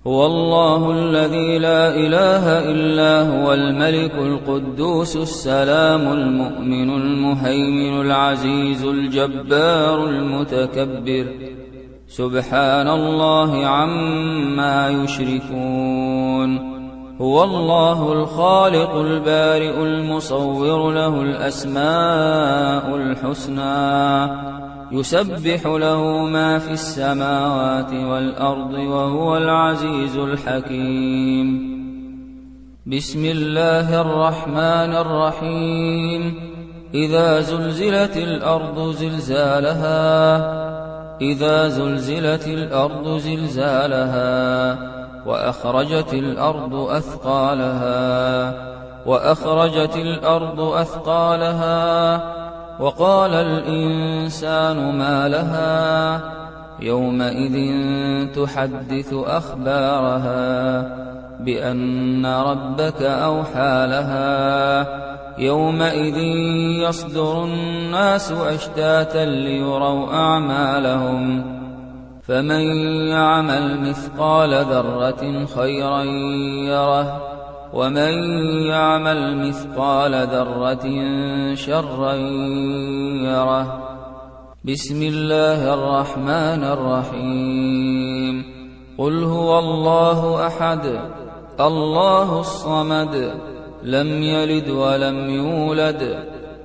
هو الله الذي لا إله إلا هو الملك القدوس السلام المؤمن المهيمن العزيز الجبار المتكبر سبحان الله عما يشركون. هو الله الخالق البارئ المصور له الأسماء الحسنى يسبح له ما في السماوات والأرض وهو العزيز الحكيم. بسم الله الرحمن الرحيم. إذا زلزلت الأرض زلزالها وأخرجت الأرض أثقالها وقال الإنسان ما لها يومئذ تحدث أخبارها بأن ربك أوحى لها يومئذ يصدر الناس أشتاتا ليروا أعمالهم فمن يعمل مثقال ذرة خيرا يره ومن يعمل مثقال ذرة شرا يره. بسم الله الرحمن الرحيم. قل هو الله أحد الله الصمد لم يلد ولم يولد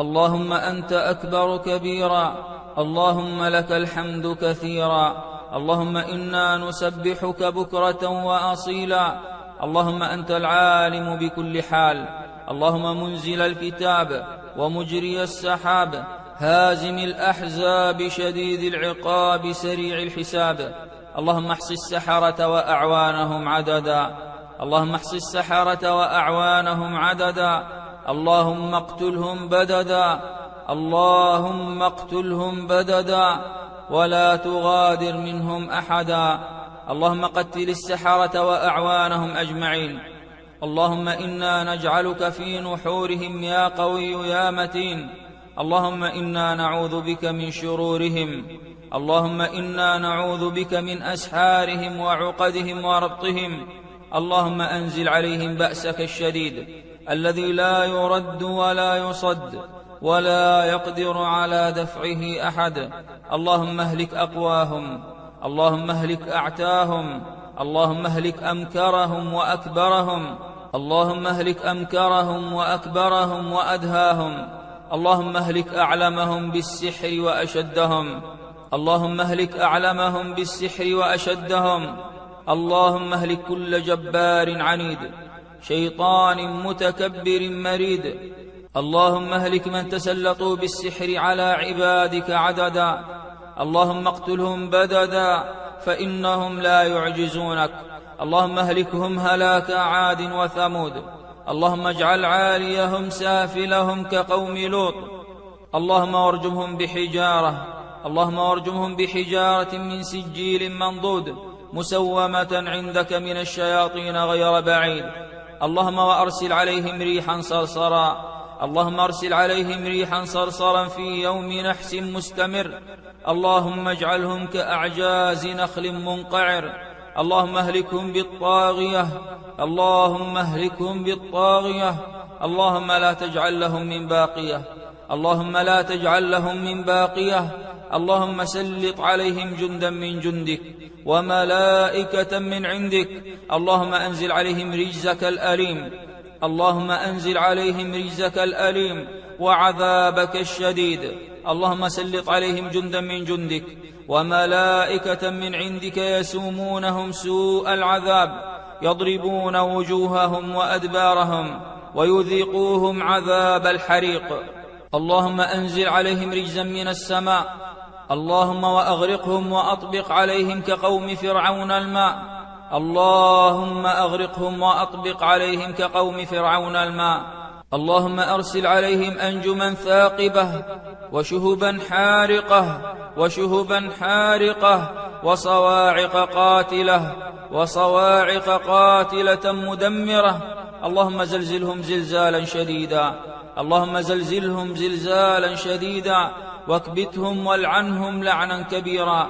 اللهم أنت أكبر كبيرا، اللهم لك الحمد كثيرا، اللهم إنا نسبحك بكرة وأصيلا، اللهم أنت العالم بكل حال، اللهم منزل الكتاب ومجري السحاب، هازم الأحزاب شديد العقاب سريع الحساب، اللهم احص السحرة وأعوانهم عددا، اللهم احص السحرة وأعوانهم عددا، اللهم اقتلهم بددا، اللهم اقتلهم بددا، ولا تغادر منهم أحدا، اللهم قتل السحرة وأعوانهم أجمعين، اللهم إنا نجعلك في نحورهم يا قوي يا متين، اللهم إنا نعوذ بك من شرورهم، اللهم إنا نعوذ بك من أسحارهم وعقدهم وربطهم، اللهم أنزل عليهم بأسك الشديد الذي لا يرد ولا يصد ولا يقدر على دفعه أحد، اللهم اهلك أقواهم، اللهم اهلك أعتاهم، اللهم اهلك أمكرهم وأكبرهم، اللهم اهلك أمكرهم وأكبرهم وأدهاهم، اللهم اهلك أعلمهم بالسحر وأشدهم، اللهم اهلك أعلمهم بالسحر وأشدهم، اللهم اهلك كل جبار عنيد شيطان متكبر مريد، اللهم اهلك من تسلطوا بالسحر على عبادك عددا، اللهم اقتلهم بددا فإنهم لا يعجزونك، اللهم اهلكهم هلاك عاد وثمود، اللهم اجعل عاليهم سافلهم كقوم لوط، اللهم وارجمهم بحجارة، اللهم وارجمهم بحجارة من سجيل منضود مسومة عندك من الشياطين غير بعيد، اللهم وأرسل عليهم ريحا صرصرا، اللهم أرسل عليهم ريحا صرصرا في يوم نحس مستمر، اللهم اجعلهم كأعجاز نخل منقعر، اللهم اهلكهم بالطاغية، اللهم اهلكهم بالطاغية، اللهم لا تجعل لهم من باقية، اللهم لا تجعل لهم من باقية، اللهم سلط عليهم جندا من جندك وملائكة من عندك، اللهم أنزل عليهم رجزك الأليم، اللهم أنزل عليهم رجزك الأليم وعذابك الشديد، اللهم سلط عليهم جندا من جندك وملائكة من عندك يسومونهم سوء العذاب، يضربون وجوههم وأدبارهم ويذيقوهم عذاب الحريق، اللهم أنزل عليهم رجزا من السماء، اللهم وأغرقهم وأطبق عليهم كقوم فرعون الماء، اللهم أغرقهم وأطبق عليهم كقوم فرعون الماء، اللهم أرسل عليهم أنجما ثاقبة وشهبا حارقة وشهبا حارقة وصواعق قاتلة وصواعق قاتلة مدمرة، اللهم زلزلهم زلزالا شديدا، اللهم زلزلهم زلزالا شديدا واكبتهم والعنهم لعنا كبيرا،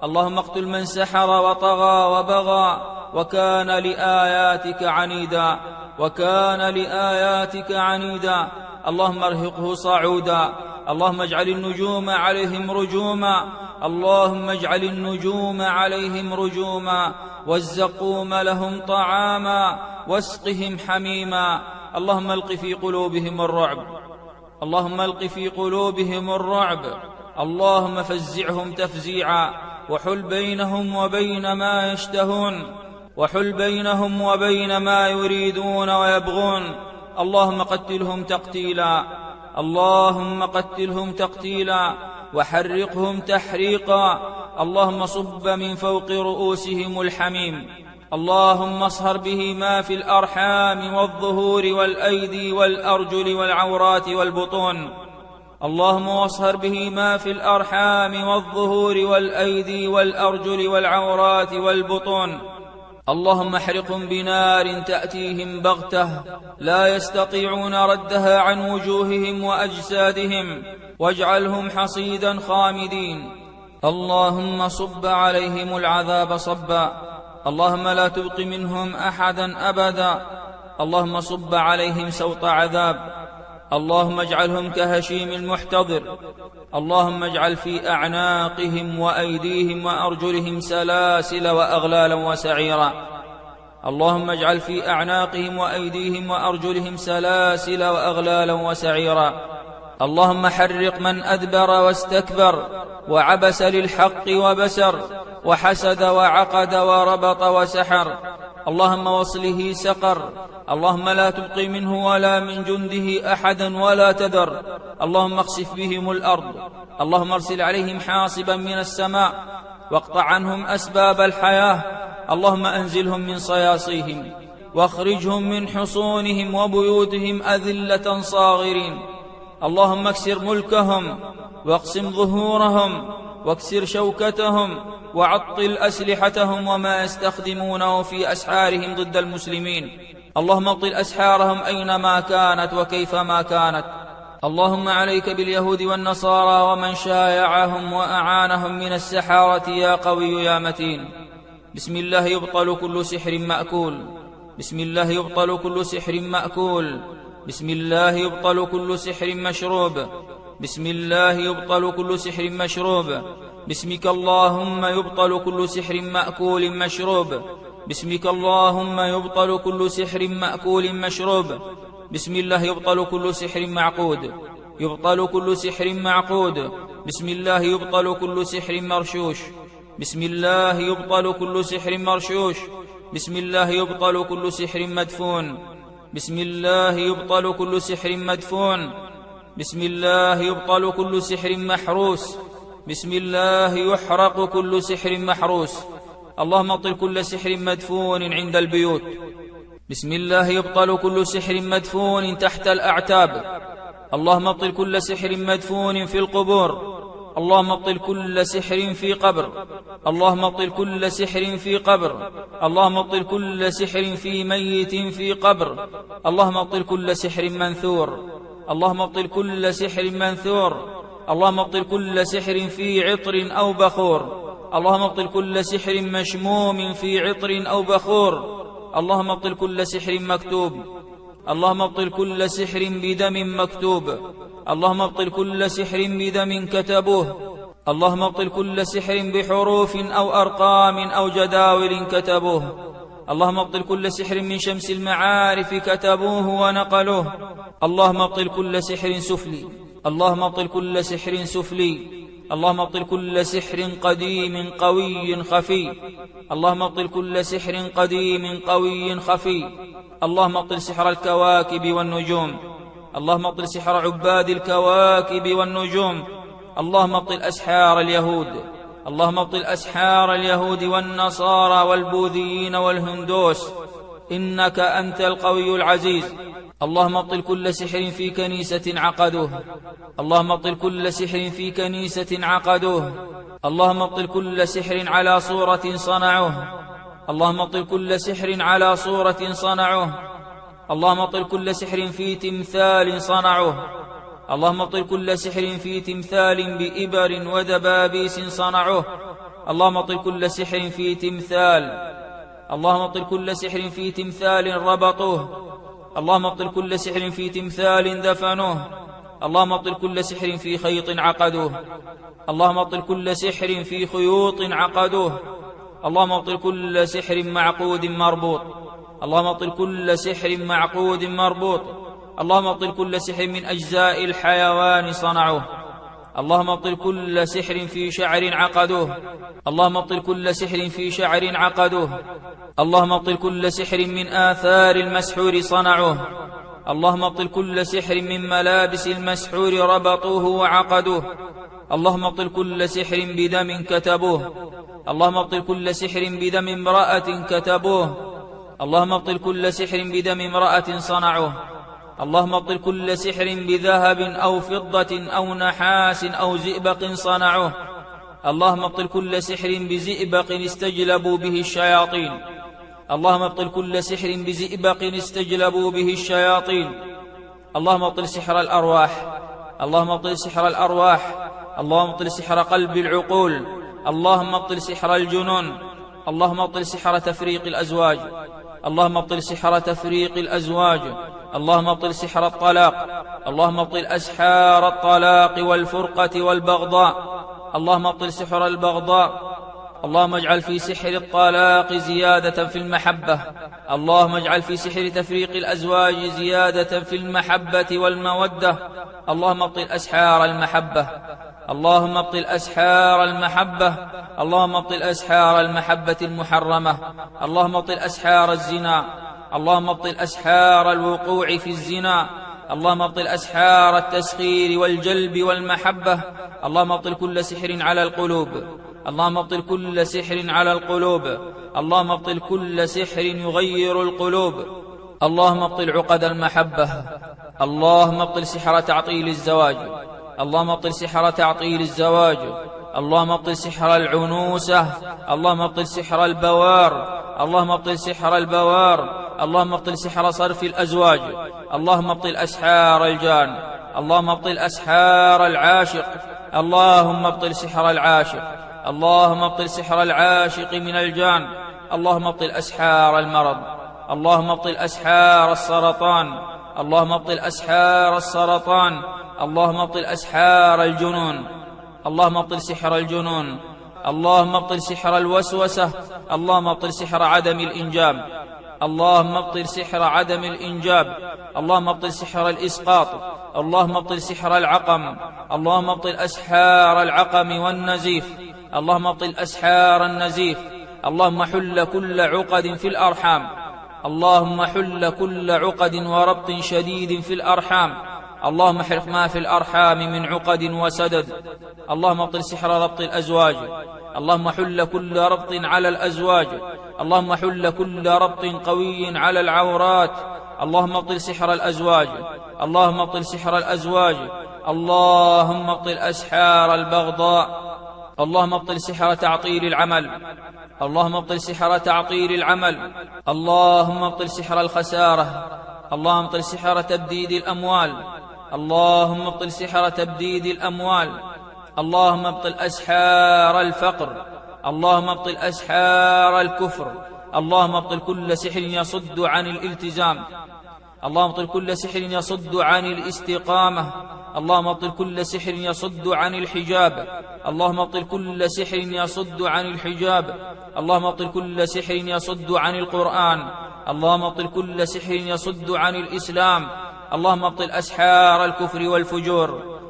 اللهم اقتل من سحر وطغى وبغى وكان لآياتك عنيدا، وكان لآياتك عنيدا، اللهم ارهقه صعودا، اللهم اجعل النجوم عليهم رجوما، اللهم اجعل النجوم عليهم رجوما، والزقوم لهم طعاما، واسقهم حميما، اللهم الق في قلوبهم الرعب، اللهم الق في قلوبهم الرعب، اللهم فزعهم تفزيعا، وحل بينهم وبين ما يشتهون، وحل بينهم وبين ما يريدون ويبغون، اللهم قتلهم تقتيلا، اللهم قتلهم تقتيلا وحرقهم تحريقا، اللهم صب من فوق رؤوسهم الحميم، اللهم اصهر به ما في الأرحام والظهور والأيدي والأرجل والعورات والبطون، اللهم واصهر به ما في الأرحام والظهور والأيدي والأرجل والعورات والبطون، اللهم احرقهم بنار تأتيهم بغتة لا يستطيعون ردها عن وجوههم وأجسادهم، واجعلهم حصيدا خامدين، اللهم صب عليهم العذاب صبا، اللهم لا تبق منهم أحدا أبدا، اللهم صب عليهم سوط عذاب، اللهم اجعلهم كهشيم المحتضر، اللهم اجعل في أعناقهم وأيديهم وأرجلهم سلاسل وأغلالا وسعيرا، اللهم اجعل في أعناقهم وأيديهم وأرجلهم سلاسل وأغلالا وسعيرا، اللهم حرق من أدبر واستكبر وعبس للحق وبسر وحسد وعقد وربط وسحر. اللهم وصله سقر. اللهم لا تبقي منه ولا من جنده أحدا ولا تذر. اللهم اخسف بهم الأرض. اللهم ارسل عليهم حاصبا من السماء واقطع عنهم أسباب الحياة. اللهم أنزلهم من صياصيهم واخرجهم من حصونهم وبيوتهم أذلة صاغرين. اللهم اكسر ملكهم واقسم ظهورهم واكسر شوكتهم وعطل أسلحتهم وما يستخدمونه في أسحارهم ضد المسلمين. اللهم ابطل أسحارهم أينما كانت وكيفما كانت. اللهم عليك باليهود والنصارى ومن شايعهم وأعانهم من السحارة يا قوي يا متين. بسم الله يبطل كل سحر مأكول. بسم الله يبطل كل سحر مأكول. بسم الله يبطل كل سحر مشروب. بسم الله يبطل كل سحر مشروب. باسمك اللهم يبطل كل سحر مأكول مشروب. باسمك اللهم يبطل كل سحر مأكول مشروب. بسم الله يبطل كل سحر معقود. يبطل كل سحر معقود. بسم الله يبطل كل سحر مرشوش. بسم الله يبطل كل سحر مرشوش. بسم الله يبطل كل سحر مدفون. بسم الله يبطل كل سحر مدفون. بسم الله يبطل كل سحر محروس. بسم الله يحرق كل سحر محروس. اللهم ابطل كل سحر مدفون عند البيوت. بسم الله يبطل كل سحر مدفون تحت الأعتاب. اللهم ابطل كل سحر مدفون في القبور. اللهم ابطل كل سحر في قبر. اللهم ابطل كل سحر في قبر. اللهم ابطل كل سحر في ميت في قبر. اللهم ابطل كل سحر منثور. اللهم ابطل كل سحر منثور. اللهم ابطل كل سحر في عطر أو بخور. اللهم ابطل كل سحر مشموم في عطر أو بخور. اللهم ابطل كل سحر مكتوب. اللهم ابطل كل سحر بدم مكتوب. اللهم ابطل كل سحر بدم كتبوه. اللهم ابطل كل سحر بحروف أو أرقام أو جداول كتبوه. اللهم ابطل كل سحر من شمس المعارف كتبوه ونقلوه. اللهم ابطل كل سحر سفلي. اللهم ابطل كل سحر سفلي. اللهم ابطل كل سحر قديم قوي خفي. اللهم ابطل كل سحر قديم قوي خفي. اللهم ابطل سحر الكواكب والنجوم. اللهم ابطل سحر عباد الكواكب والنجوم. اللهم ابطل أسحار اليهود. اللهم ابطل أسحار اليهود والنصارى والبوذيين والهندوس إنك أنت القوي العزيز. اللهم ابطل كل سحر في كنيسة عقدوه. اللهم ابطل كل سحر في كنيسة عقدوه. اللهم ابطل كل سحر على صورة صنعوه. اللهم ابطل كل سحر على صورة صنعوه. اللهم ابطل كل سحر في تمثال صنعوه. اللهم ابطل كل سحر في تمثال بإبر ودبابيس صنعوه. اللهم ابطل كل سحر في تمثال. اللهم ابطل كل سحر في تمثال ربطوه. اللهم ابطل كل سحر في تمثال دفنوه. اللهم ابطل كل سحر في خيط عقدوه. اللهم ابطل كل سحر في خيوط عقدوه. اللهم ابطل كل سحر معقود مربوط. اللهم ابطل كل سحر معقود مربوط. اللهم ابطل كل سحر من أجزاء الحيوان صنعوه. اللهم ابطل كل سحر في شعر عقدوه. اللهم ابطل كل سحر في شعر عقدوه. اللهم ابطل كل سحر من آثار المسحور صنعوه. اللهم ابطل كل سحر من ملابس المسحور ربطوه وعقدوه. اللهم ابطل كل سحر بدم كتبوه. اللهم ابطل كل سحر بدم امرأة كتبوه. اللهم ابطل كل سحر بدم امرأة صنعوه. اللهم ابطل كل سحر بذهب أو فضة أو نحاس أو زئبق صنعوه. اللهم ابطل كل سحر بزئبق استجلبوا به الشياطين. اللهم ابطل كل سحر بزئبق استجلبوا به الشياطين. اللهم ابطل سحر الأرواح. اللهم ابطل سحر الأرواح. اللهم ابطل سحر قلب العقول. اللهم ابطل سحر الجنون. اللهم ابطل سحر تفريق الأزواج. اللهم ابطل سحر تفريق الأزواج. اللهم ابطل سحر الطلاق. اللهم ابطل أسحار الطلاق والفرقة والبغضاء. اللهم ابطل سحر البغضاء. اللهم اجعل في سحر الطلاق زيادة في المحبة. اللهم اجعل في سحر تفريق الأزواج زيادة في المحبة والمودة. اللهم ابطل أسحار المحبة. اللهم ابطل أسحار المحبة. اللهم ابطل أسحار المحبة المحرمة. اللهم ابطل أسحار الزنا. اللهم ابطل أسحار الوقوع في الزنا. اللهم ابطل أسحار التسخير والجلب والمحبة. اللهم ابطل كل سحر على القلوب. اللهم ابطل كل سحر على القلوب. اللهم ابطل كل سحر يغير القلوب. اللهم ابطل عقد المحبة. اللهم ابطل سحر تعطيل الزواج. اللهم ابطل سحر تعطيل الزواج. اللهم ابطل سحر العنوسة. اللهم ابطل سحر البوار. اللهم ابطل سحر البوار. اللهم ابطل سحر صرف الأزواج. اللهم ابطل أسحار الجان. اللهم ابطل أسحار العاشق. اللهم ابطل سحر العاشق. اللهم ابطل سحر العاشق من الجان. اللهم ابطل أسحار المرض. اللهم ابطل أسحار السرطان. اللهم ابطل أسحار السرطان. اللهم ابطل أسحار الجنون. اللهم ابطل سحر الجنون. اللهم ابطل سحر الوسوسة. اللهم ابطل سحر عدم الإنجاب. اللهم ابطل سحر عدم الإنجاب. اللهم ابطل سحر الإسقاط. اللهم ابطل سحر العقم. اللهم ابطل أسحار العقم والنزيف. اللهم ابطل أسحار النزيف. اللهم حل كل عقد في الأرحام. اللهم حل كل عقد وربط شديد في الأرحام. اللهم احرق ما في الأرحام من عقد وسدد. اللهم ابطل سحر ربط الأزواج. اللهم حل كل ربط على الأزواج. اللهم حل كل ربط قوي على العورات. اللهم ابطل سحر الأزواج. اللهم ابطل سحر الأزواج. اللهم ابطل أسحار البغضاء. اللهم ابطل سحر تعطيل العمل. اللهم ابطل سحر تعطيل العمل. اللهم ابطل سحر الخسارة. اللهم ابطل سحر تبديد الأموال. اللهم ابطل سحر تبديد الأموال. اللهم ابطل أسحار الفقر. اللهم ابطل أسحار الكفر. اللهم ابطل كل سحر يصد عن الالتزام. اللهم ابطل كل سحر يصد عن الاستقامة. اللهم ابطل كل سحر يصد عن الحجاب. اللهم ابطل كل سحر يصد عن الحجاب. اللهم ابطل كل سحر يصد عن القرآن. اللهم ابطل كل سحر يصد عن الإسلام. اللهم ابطل أسحار الكفر والفجور.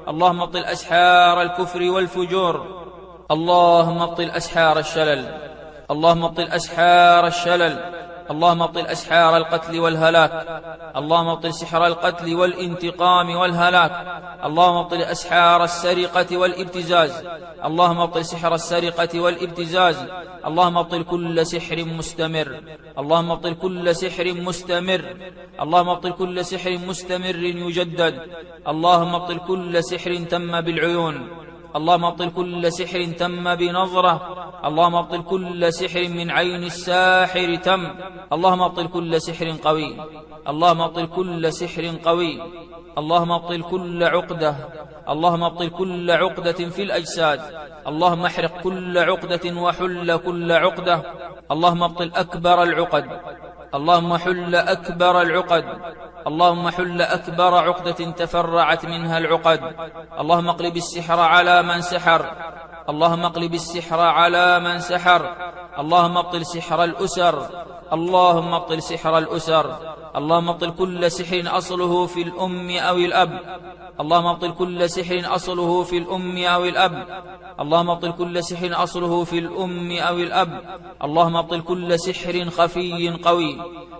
اللهم ابطل أسحار الكفر والفجور. اللهم ابطل أسحار الشلل. اللهم ابطل أسحار الشلل. اللهم ابطل أسحار القتل والهلاك. اللهم ابطل سحر القتل والانتقام والهلاك. اللهم ابطل أسحار السرقة والابتزاز. اللهم ابطل سحر السرقة والابتزاز. اللهم ابطل كل سحر مستمر. اللهم ابطل كل سحر مستمر. اللهم ابطل كل سحر مستمر يجدد. اللهم ابطل كل سحر تم بالعيون. اللهم ابطل كل سحر تم بنظرة. اللهم ابطل كل سحر من عين الساحر تم. اللهم ابطل كل سحر قوي. اللهم ابطل كل سحر قوي. اللهم ابطل كل عقدة. اللهم ابطل كل عقدة في الأجساد. اللهم احرق كل عقدة وحل كل عقدة. اللهم ابطل أكبر العقد. اللهم حل أكبر العقد. اللهم حل أكبر عقدة تفرعت منها العقد. اللهم اقلب السحر على من سحر. اللهم اقلب السحر على من سحر. اللهم ابطل سحر الأسر. اللهم ابطل سحر الأسر. اللهم ابطل كل سحر أصله في الأم أو الأب. اللهم ابطل كل سحر أصله في الأم أو الأب. اللهم ابطل كل سحر أصله في الأم أو الأب. اللهم ابطل كل سحر خفي قوي.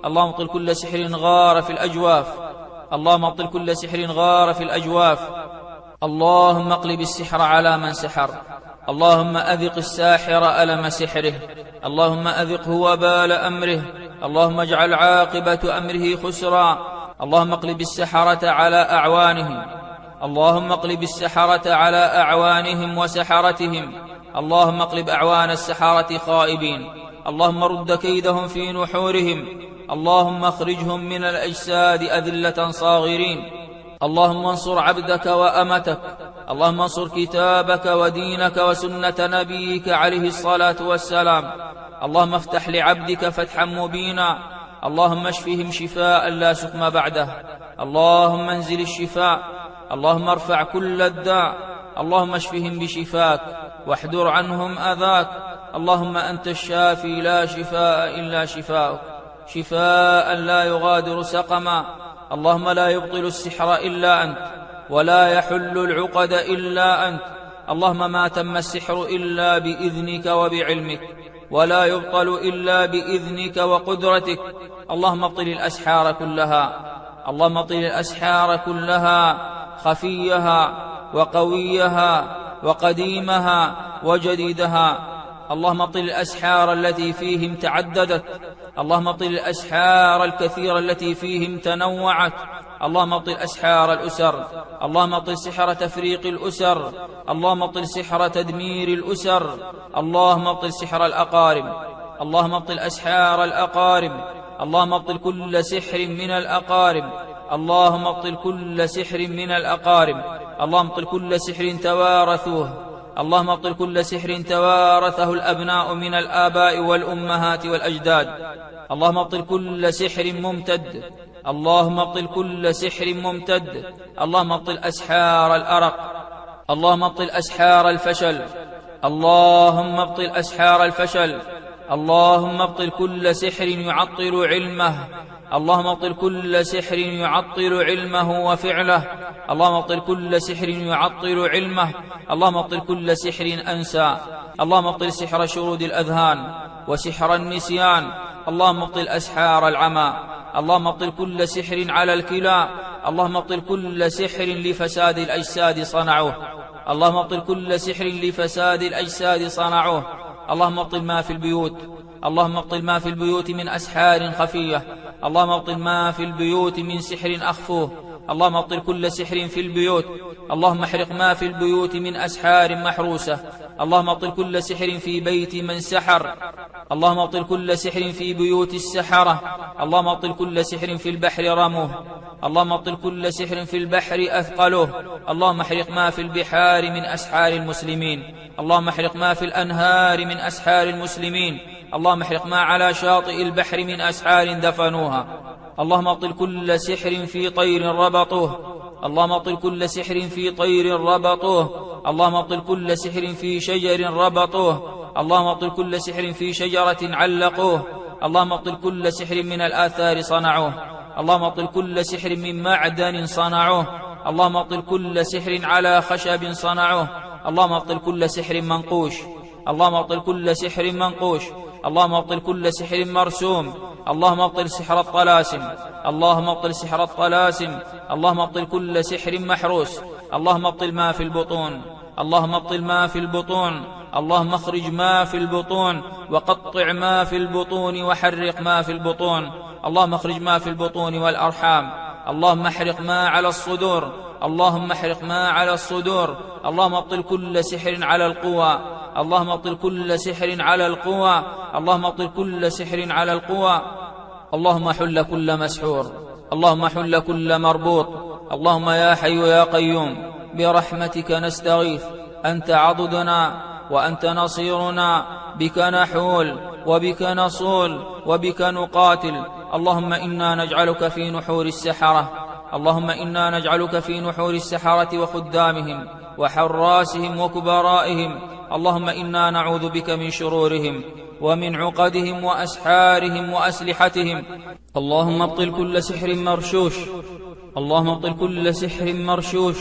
اللهم ابطل كل سحر غار في الأجواف. اللهم ابطل كل سحر غار في الأجواف. اللهم اقلب السحر على من سحر. اللهم أذق الساحر ألم سحره. اللهم أذقه وبال أمره. اللهم اجعل عاقبة أمره خسرا. اللهم اقلب السحرة على أعوانهم. اللهم اقلب السحرة على أعوانهم وسحرتهم. اللهم اقلب أعوان السحرة خائبين. اللهم رد كيدهم في نحورهم. اللهم اخرجهم من الأجساد أذلة صاغرين. اللهم انصر عبدك وأمتك. اللهم انصر كتابك ودينك وسنة نبيك عليه الصلاة والسلام. اللهم افتح لعبدك فتحا مبينا. اللهم اشفهم شفاء لا سقم بعده. اللهم انزل الشفاء. اللهم ارفع كل الداء. اللهم اشفهم بشفاك واحذر عنهم أذاك. اللهم أنت الشافي لا شفاء إلا شفاؤك، شفاء لا يغادر سقما. اللهم لا يبطل السحر إلا أنت، ولا يحل العقد إلا أنت. اللهم ما تم السحر إلا بإذنك وبعلمك، ولا يبطل إلا بإذنك وقدرتك. اللهم ابطل الأسحار كلها، اللهم ابطل الأسحار كلها، خفيها وقويها وقديمها وجديدها. اللهم ابطل الأسحار التي فيهم تعددت، اللهم ابطل الأسحار الكثيرة التي فيهم تنوعت. اللهم ابطل أسحار الأسر، اللهم ابطل سحر تفريق الأسر، اللهم ابطل سحر تدمير الأسر، اللهم ابطل سحر الأقارب، اللهم ابطل أسحار الأقارب، اللهم ابطل كل سحر من الأقارب، اللهم ابطل كل سحر من الأقارب، اللهم ابطل كل سحر توارثوه، اللهم ابطل كل سحر توارثه الأبناء من الآباء والأمهات والأجداد. اللهم ابطل كل سحر ممتد، اللهم ابطل كل سحر ممتد. اللهم ابطل أسحار الأرق، اللهم ابطل أسحار الفشل، اللهم ابطل أسحار الفشل. اللهم ابطل كل سحر يعطل علمه، اللهم ابطل كل سحر يعطل علمه وفعله، اللهم ابطل كل سحر يعطل علمه، اللهم ابطل كل سحر أنسى، اللهم ابطل سحر شرود الأذهان وسحر النسيان، اللهم ابطل أسحار العمى، اللهم ابطل كل سحر على الكلى، اللهم ابطل كل سحر لفساد الأجساد صنعوه، اللهم ابطل كل سحر لفساد الأجساد صنعوه. اللهم ابطل ما في البيوت، اللهم ابطل ما في البيوت من أسحار خفية، اللهم ابطل ما في البيوت من سحر أخفوه، اللهم ابطل كل سحر في البيوت، اللهم احرق ما في البيوت من أسحار محروسة، اللهم ابطل كل سحر في بيت من سحر، اللهم ابطل كل سحر في بيوت السحرة، اللهم ابطل كل سحر في البحر رموه، اللهم ابطل كل سحر في البحر أثقلوه، اللهم احرق ما في البحار من أسحار المسلمين، اللهم احرق ما في الأنهار من أسحار المسلمين، اللهم احرق ما على شاطئ البحر من أسحار دفنوها. اللهم ابطل كل سحر في طير ربطوه، اللهم ابطل كل سحر في طير ربطوه، اللهم ابطل كل سحر في شجر ربطوه، اللهم ابطل كل سحر في شجرة علقوه، اللهم ابطل كل سحر من الآثار صنعوه، اللهم ابطل كل سحر من معدن صنعوه، اللهم ابطل كل سحر على خشب صنعوه، اللهم ابطل كل سحر منقوش، اللهم ابطل كل سحر منقوش، اللهم ابطل كل سحر مرسوم، اللهم ابطل سحر الطلاسم، اللهم ابطل سحر الطلاسم، اللهم ابطل كل سحر محروس، اللهم ابطل ما في البطون، اللهم ابطل ما في البطون، اللهم اخرج ما في البطون وقطع ما في البطون وحرق ما في البطون، اللهم اخرج ما في البطون والأرحام، اللهم احرق ما على الصدور، اللهم احرق ما على الصدور، اللهم ابطل كل سحر على القوى، اللهم ابطل كل سحر على القوى، اللهم ابطل كل سحر على القوى. اللهم حل كل مسحور، اللهم حل كل مربوط، اللهم يا حي يا قيوم برحمتك نستغيث، أنت عضدنا وأنت نصيرنا، بك نحول وبك نصول وبك نقاتل. اللهم إنا نجعلك في نحور السحرة، اللهم إنا نجعلك في نحور السحرة وخدامهم وحراسهم وكبرائهم، اللهم إنا نعوذ بك من شرورهم ومن عقدهم وأسحارهم وأسلحتهم. اللهم ابطل كل سحر مرشوش، اللهم ابطل كل سحر مرشوش،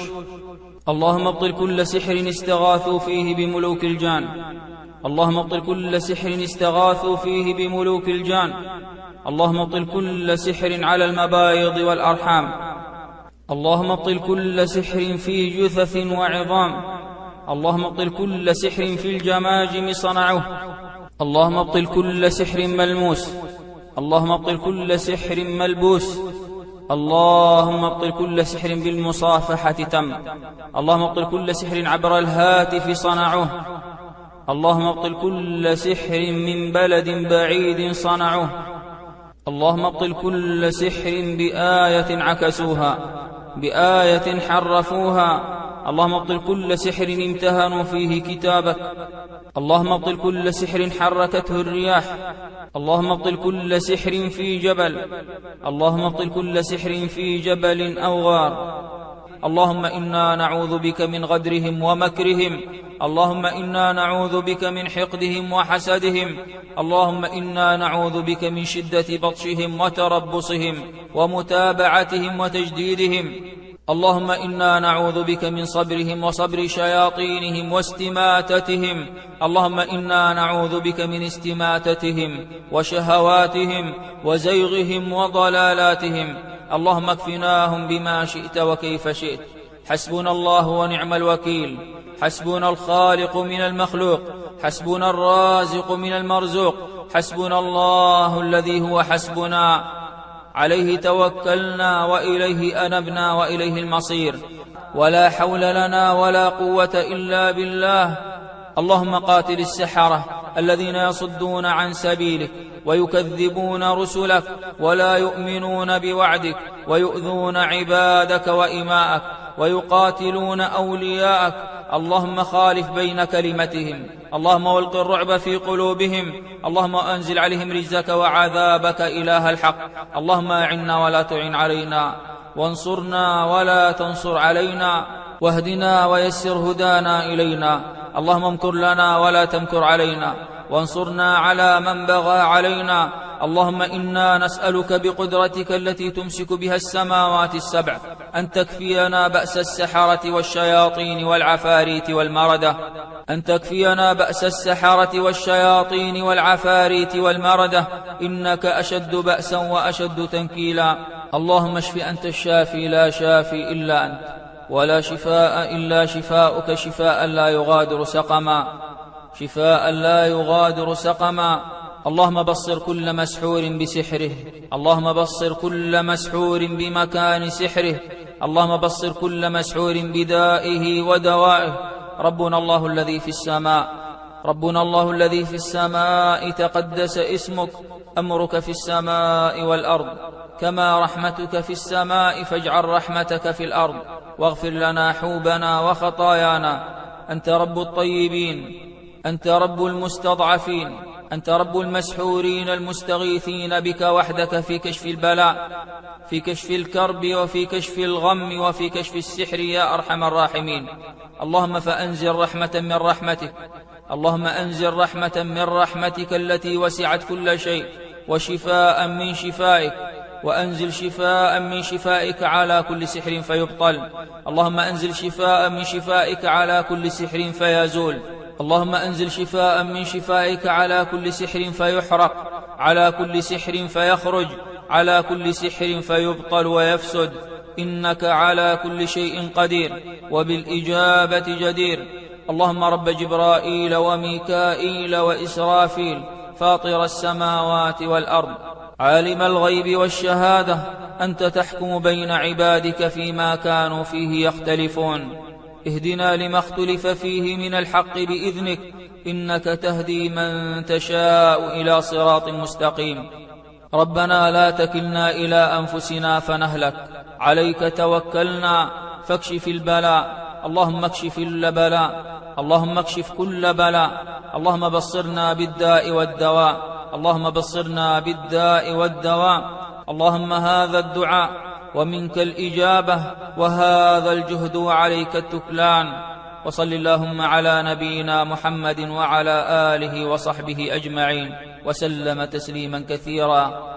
اللهم ابطل كل سحر استغاثوا فيه بملوك الجان، اللهم ابطل كل سحر استغاثوا فيه بملوك الجان، اللهم ابطل كل سحر على المبايض والأرحام، اللهم ابطل كل سحر في جثث وعظام، اللهم ابطل كل سحر في الجماجم صنعوه، اللهم ابطل كل سحر ملموس، اللهم ابطل كل سحر ملبوس، اللهم ابطل كل سحر بالمصافحة تم، اللهم ابطل كل سحر عبر الهاتف صنعوه، اللهم ابطل كل سحر من بلد بعيد صنعوه، اللهم ابطل كل سحر بآية عكسوها، بآية حرفوها، اللهم ابطل كل سحر امتهنوا فيه كتابك، اللهم ابطل كل سحر حركته الرياح، اللهم ابطل كل سحر في جبل، اللهم ابطل كل سحر في جبل أو غار، اللهم إنا نعوذ بك من غدرهم ومكرهم، اللهم إنا نعوذ بك من حقدهم وحسدهم، اللهم إنا نعوذ بك من شدة بطشهم وتربصهم ومتابعتهم وتجديدهم، اللهم إنا نعوذ بك من صبرهم وصبر شياطينهم واستماتتهم، اللهم إنا نعوذ بك من استماتتهم وشهواتهم وزيغهم وضلالاتهم، اللهم اكفناهم بما شئت وكيف شئت. حسبنا الله ونعم الوكيل، حسبنا الخالق من المخلوق، حسبنا الرازق من المرزوق، حسبنا الله الذي هو حسبنا، عليه توكلنا وإليه أنبنا وإليه المصير، ولا حول لنا ولا قوة إلا بالله. اللهم قاتل السحرة الذين يصدون عن سبيلك ويكذبون رسلك ولا يؤمنون بوعدك ويؤذون عبادك وإماءك ويقاتلون أولياءك، اللهم خالف بين كلمتهم، اللهم والق الرعب في قلوبهم، اللهم أنزل عليهم رجزك وعذابك إله الحق، اللهم أعنا ولا تعن علينا، وانصرنا ولا تنصر علينا، واهدنا ويسر هدانا إلينا، اللهم امكر لنا ولا تمكر علينا، وانصرنا على من بغى علينا، اللهم إنا نسألك بقدرتك التي تمسك بها السماوات السبع أن تكفينا بأس السحرة والشياطين والعفاريت والمردة، أن تكفينا بأس السحرة والشياطين والعفاريت والمردة، إنك أشد بأسا وأشد تنكيلا. اللهم اشف أنت الشافي لا شافي إلا أنت، ولا شفاء إلا شفاؤك، شفاء لا يغادر سقما، شفاء لا يغادر سقما. اللهم بصر كل مسحور بسحره، اللهم بصر كل مسحور بمكان سحره، اللهم بصر كل مسحور بدائه ودوائه. ربنا الله الذي في السماء، ربنا الله الذي في السماء تقدس اسمك، أمرك في السماء والأرض، كما رحمتك في السماء فاجعل رحمتك في الأرض، واغفر لنا حوبنا وخطايانا. أنت رب الطيبين، أنت رب المستضعفين، أنت رب المسحورين المستغيثين بك وحدك في كشف البلاء، في كشف الكرب وفي كشف الغم وفي كشف السحر يا أرحم الراحمين. اللهم فأنزل رحمة من رحمتك، اللهم أنزل رحمة من رحمتك التي وسعت كل شيء، وشفاء من شفائك، وأنزل شفاء من شفائك على كل سحر فيبطل، اللهم أنزل شفاء من شفائك على كل سحر فيزول، اللهم أنزل شفاء من شفائك على كل سحر فيحرق، على كل سحر فيخرج، على كل سحر فيبطل ويفسد، إنك على كل شيء قدير وبالإجابة جدير. اللهم رب جبرائيل وميكائيل وإسرافيل، فاطر السماوات والأرض، عالم الغيب والشهادة، أنت تحكم بين عبادك فيما كانوا فيه يختلفون، اهدنا لما اختلف فيه من الحق بإذنك، إنك تهدي من تشاء إلى صراط مستقيم. ربنا لا تكلنا إلى أنفسنا فنهلك، عليك توكلنا فاكشف البلاء، اللهم اكشف البلاء، اللهم اكشف كل بلاء، اللهم بصرنا بالداء والدواء، اللهم بصرنا بالداء والدواء. اللهم هذا الدعاء ومنك الإجابة، وهذا الجهد وعليك التكلان. وصل اللهم على نبينا محمد وعلى آله وصحبه أجمعين، وسلم تسليما كثيرا.